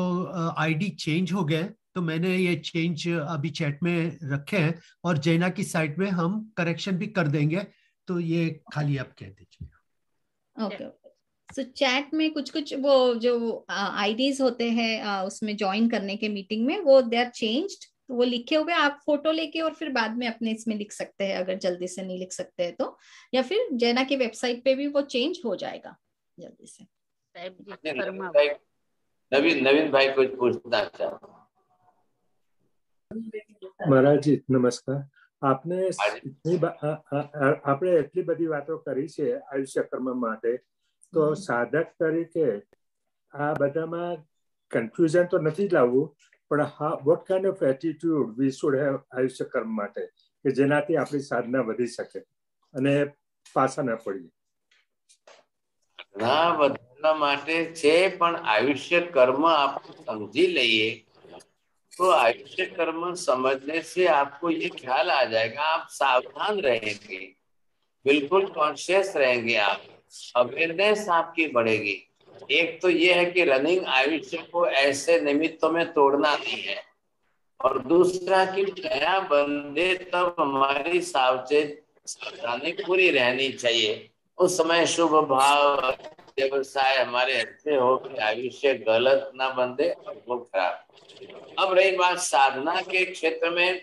आईडी चेंज हो गए, तो मैंने ये चेंज अभी चैट में रखे हैं और जैना की साइट में हम करेक्शन भी कर देंगे, तो ये खाली आप कह दीजिए। ओके, तो चैट में कुछ कुछ वो जो आईडीज होते हैं उसमें ज्वाइन करने के मीटिंग में, वो दे आर चेंज्ड, तो वो लिखे हुए आप फोटो लेके और फिर बाद में अपने इसमें लिख सकते हैं, अगर जल्दी से नहीं लिख सकते हैं तो, या फिर जैना की वेबसाइट पे भी वो चेंज हो जाएगा जल्दी से। नवीन भाई कुछ पूछना चाहता। महाराज जी नमस्कार। आपने આપણે એટલી બધી વાતો કરી છે આયુષ્ય કર્મ માટે, તો સાધક તરીકે આ બધામાં કન્ફ્યુઝન તો નથી લાવવું, પણ what kind of attitude we should have આયુષ્ય કર્મ માટે કે જેનાથી આપણી સાધના વધી શકે અને પાછા ન પડીએ? ના વધવા માટે છે, પણ આયુષ્ય કર્મ આપણે સમજી લઈએ तो आयुष्य कर्म समझने से आपको ये ख्याल आ जाएगा, आप सावधान रहेंगे, बिल्कुल कॉन्शियस रहेंगे, आप अवेयरनेस आपकी बढ़ेगी। एक तो ये है कि रनिंग आयुष्य को ऐसे निमित्तों में तोड़ना नहीं है, और दूसरा कि नया बंदे तब हमारी सावचेत सावधानी पूरी रहनी चाहिए। उस समय शुभ भाव व्यवसाय हमारे अच्छे हो कि आयुष्य गलत ना बंधे और वो खराब। अब रही बात साधना के क्षेत्र में,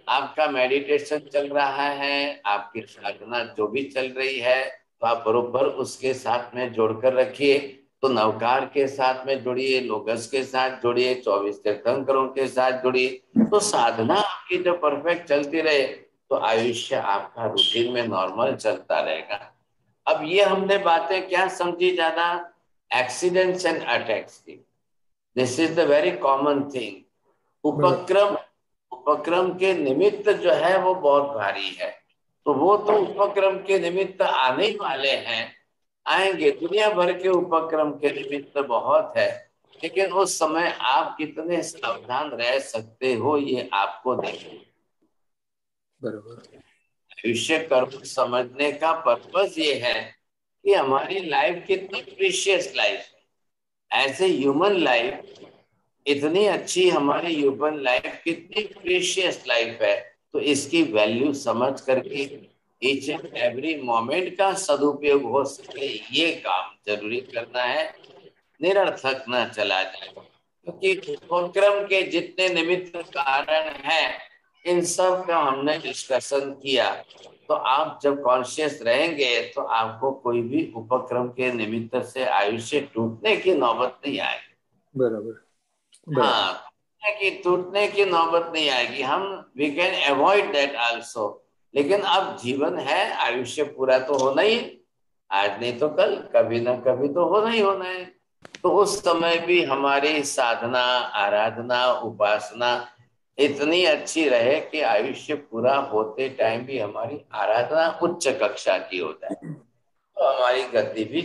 आपका मेडिटेशन चल रहा है, आपकी साधना जो भी चल रही है, तो आप बरोबर उसके साथ में जोड़कर रखिए। तो नवकार के साथ में जुड़िए, लोगस के साथ जुड़िए, 24 तीर्थंकरों के साथ जुड़िए। तो साधना आपकी जो परफेक्ट चलती रहे तो आयुष्य आपका रूटीन में नॉर्मल चलता रहेगा। अब ये हमने बातें क्या समझी ज्यादा, एक्सीडेंट्स एंड अटैक्स की। This is the very common thing. उपक्रम के निमित्त जो है वो बहुत भारी है। तो वो तो उपक्रम के निमित्त आने वाले हैं, आएंगे, दुनिया भर के उपक्रम के निमित्त बहुत है, लेकिन उस समय आप कितने सावधान रह सकते हो ये आपको देखिए। बराबर। आयुष्य कर्म समझने का पर्पस ये है कि हमारी लाइफ कितनी प्रीशियस लाइफ है। एज ए ह्यूमन लाइफ इतनी अच्छी हमारी ह्यूमन लाइफ कितनी प्रीशियस लाइफ है, तो इसकी वैल्यू समझ करके ईच एंड एवरी मोमेंट का सदुपयोग हो सके, ये काम जरूरी करना है, निरर्थक ना चला जाए। क्योंकि उपक्रम के जितने निमित्त कारण हैं, इन सब का हमने डिस्कशन किया। तो आप जब कॉन्शियस रहेंगे तो आपको कोई भी उपक्रम के निमित्त से आयुष्य टूटने की नौबत नहीं आएगी। बराबर। हाँ, कि टूटने की नौबत नहीं आएगी। हम we can avoid that also. लेकिन अब जीवन है, आयुष्य पूरा तो होना ही, आज नहीं तो कल, कभी ना कभी तो होना ही होना है। तो उस समय भी हमारी साधना, आराधना, उपासना इतनी अच्छी रहे कि आयुष्य पूरा होते टाइम भी हमारी आराधना उच्च कक्षा की हो जाए, तो हमारी गति भी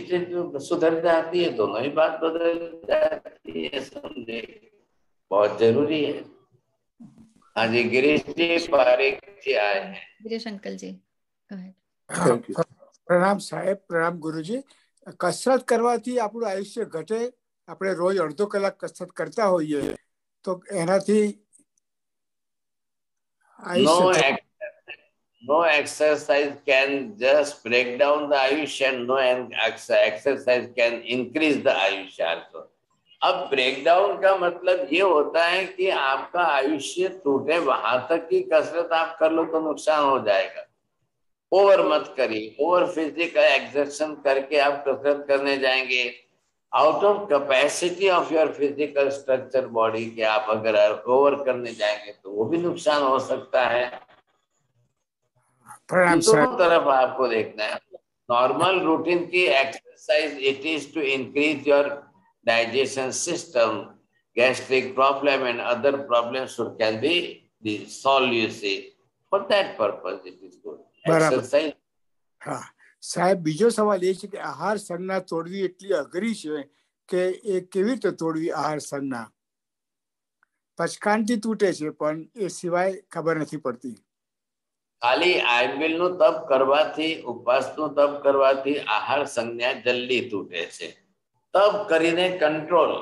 सुधर जाती है, दोनों ही बात बदल जाती है। समझे, बहुत जरूरी है। हाँ जी, गिरीश जी पारिक जी आए हैं। गिरीश अंकल जी, प्रणाम साहेब, प्रणाम गुरुजी। कसरत करवाથી આપણું આયુષ્ય ઘટે? આપણે રોજ અડધો કલાક કસરત કરતા હોઈએ તો એનાથી No exercise can just break down the Ayushya, no exercise can increase the Ayushya also. अब ब्रेकडाउन का मतलब ये होता है कि आपका आयुष्य टूटे, वहां तक की कसरत आप कर लो तो नुकसान हो जाएगा। ओवर मत करिए, ओवर फिजिकल एक्सर्शन करके आप कसरत करने जाएंगे, out of capacity of your physical structure body के आप अगर ओवर करने जाएंगे तो वो भी नुकसान हो सकता है। दोनों तरफ आपको देखना है। नॉर्मल रूटीन की exercise it is to increase your digestion system, gastric problem and other problems can be solved, you see. For that purpose it is good. Exercise. હા સાહેબ, બીજો સવાલ એ છે કે આહાર સંજ્ઞા તોડવી એટલી અઘરી છે કે એ કેવી રીતે તોડવી? આહાર સંજ્ઞા પચકાનથી તૂટે છે પણ એ સિવાય ખબર નથી પડતી. ખાલી આઈબિલ નું તપ કરવાથી, ઉપવાસ નું તપ કરવાથી આહાર સંજ્ઞા જલ્દી તૂટે છે। तब करीने कंट्रोल,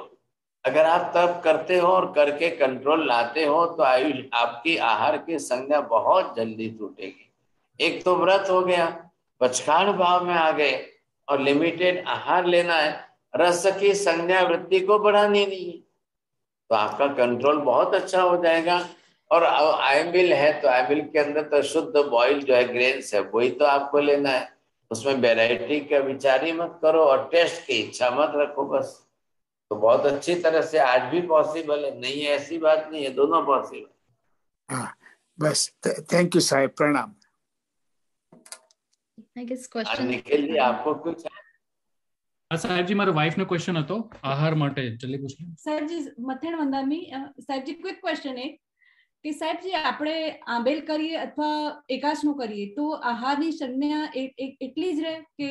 अगर आप तब करते हो और करके कंट्रोल लाते हो तो आयुष आपकी आहार की संज्ञा बहुत जल्दी टूटेगी। एक तो व्रत हो गया, पचकान भाव में आ गए और लिमिटेड आहार लेना है, रस की संज्ञा वृत्ति को बढ़ानी नहीं है, तो आपका कंट्रोल बहुत अच्छा हो जाएगा। और आयमिल है तो आयमिल के अंदर तो शुद्ध बॉइल जो है ग्रेन्स है वही तो आपको लेना है, उसमें वेराइटी का विचार ही मत करो और टेस्ट की इच्छा मत रखो बस। तो बहुत अच्छी तरह से आज भी पॉसिबल है, नहीं है ऐसी बात नहीं है, दोनों पॉसिबल। हाँ बस, थैंक यू साहेब, प्रणाम। I guess question Nikhil ji आपको कुछ સાહેબજી મારા વાઇફ નો ક્વેશ્ચન હતો આહાર માટે, જલ્દી પૂછ લો સાહેબજી। મથેણ વંદામી સાહેબજી, ક્વિક ક્વેશ્ચન है कि સાહેબજી આપણે આંબેલ કરીએ અથવા એકાસનું કરીએ તો આહારની સંજ્ઞા એટલી જ રહે કે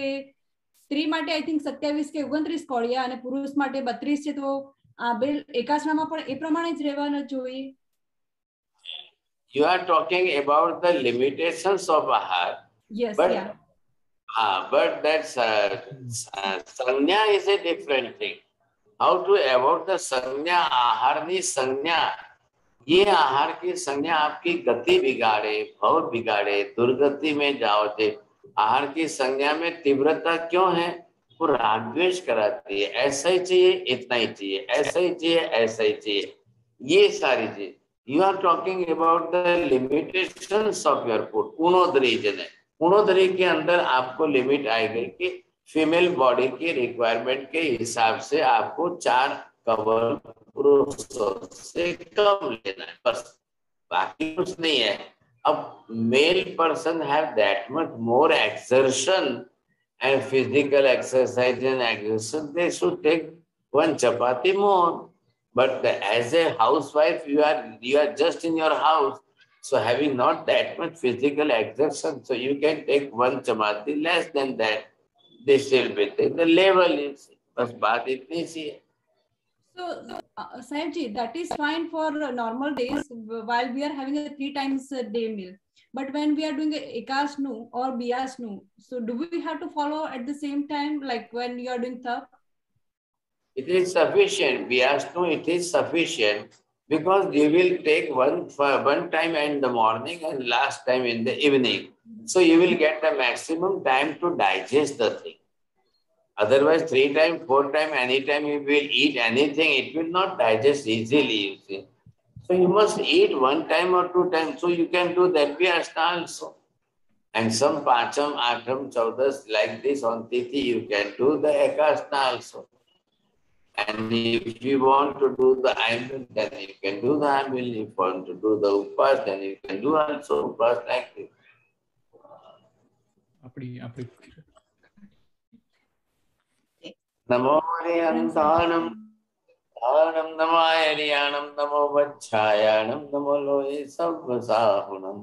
સ્ત્રી માટે આઈ થિંક 27 કે 29 કોળિયા અને પુરુષ માટે 32 છે, તો આંબેલ એકાસનામાં પણ એ પ્રમાણે જ રહેવાના જોઈએ? You are talking about the limitations of ahar. Yes, but, yeah. But that's sanya is a different thing. How to avoid the sanya, aharni sanya, ये आहार की संज्ञा आपकी गति बिगाड़े, भव बिगाड़े, दुर्गति में जाओ थे। आहार की संज्ञा में तीव्रता क्यों है? वो राग द्वेष कराती है, ऐसा ही चाहिए, इतना ही चाहिए, ऐसा ही चाहिए, ऐसा ही चाहिए, ये सारी चीज। You are talking about the limitations of your food. पूर्णोदरी जने, पूर्णोदरी के अंदर आपको लिमिट आएगी कि फीमेल बॉडी की रिक्वायरमेंट के हिसाब से आपको 4 कवर पुरुषों से कम लेना है, बस, बाकी कुछ नहीं है। अब male person have that much more exertion and physical exercise and exertion, they should take 1 chapati more. But as a housewife, you are just in your house, so having not that much physical exertion, so you can take 1 chapati less than that. This will be the level is. बस बात इतनी सी है. So, Sahib ji, that is fine for normal days while we are having a 3 times a day meal. But when we are doing ekasnu or biasnu, so do we have to follow at the same time, like when you are doing tap? It is sufficient. Biasnu, it is sufficient because you will take one time in the morning and last time in the evening. So you will get the maximum time to digest the thing. Otherwise, 3 times, 4 times, anytime you will eat anything, it will not digest easily, you see. So you must eat 1 time or 2 times. So you can do that vyasna also. And some Pacham, Atham, Chaudas like this on Tithi, you can do the Ekasna also. And if you want to do the Aimil, then you can do the Aimil. If you want to do the Upas, then you can do also Upas like this. Namo Hariyantanam. Anam Namo Hariyanam, Namo Vachhayanam, Namo Loye Savvasahunam.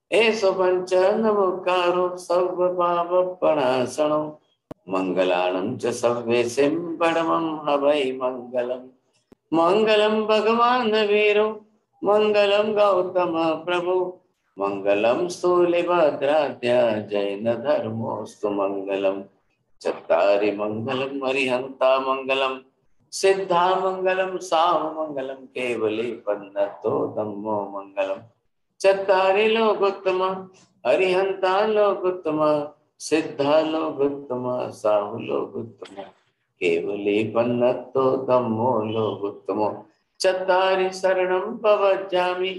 Eso Pancha Namo Karo Savvapava Panasanam. Mangalanam Cha Savvesim Padamam Havai Mangalam. Mangalam Bhagavan Viro, Mangalam Gautama Prabhu, Mangalam Stulibhadratya Jaina Dharmostu Mangalam. Chattari Mangalam Arihanta Mangalam. सिद्धा मंगलम साव मंगलम केवली पन्नतो धम्मो मंगलम. चत्तारि लोकोत्तम अरिहंता लोकोत्तम सिद्धा लोकोत्तम साव लोकोत्तम केवली पन्नतो धम्मो लोकोत्तम. चत्तारि शरणं पवज्जामि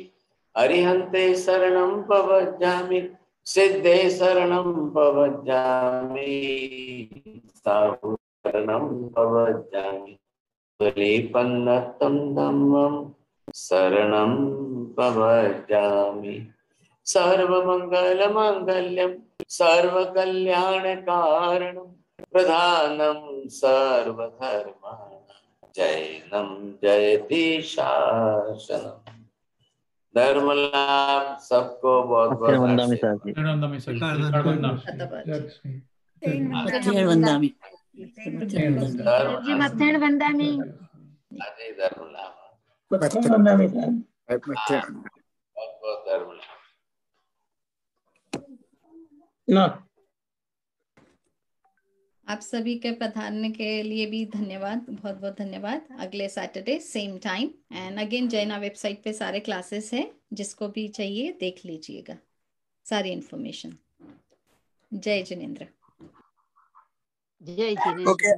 अरिहंते शरणं पवज्जामि सिद्धे शरणं पवज्जामि साव शरणं पवज्जामि पन्नतं धम्मं शरणं पवज्जामि. सर्वमंगलमांगल्यं सर्वकल्याणकारणं प्रधानं सर्वधर्माणां जैनं जयति शासनम्. धर्म लाभ सबको बहुत बहुत आप सभी के पधारने के लिए भी धन्यवाद, बहुत बहुत धन्यवाद. अगले Saturday same time and again जैना वेबसाइट पे सारे क्लासेस हैं, जिसको भी चाहिए देख लीजिएगा सारी इंफॉर्मेशन. जय जिनेंद्र. जय Jinendra. Okay,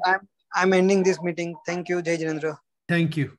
I'm ending this meeting. Thank you, Jai Jinendra. Thank you.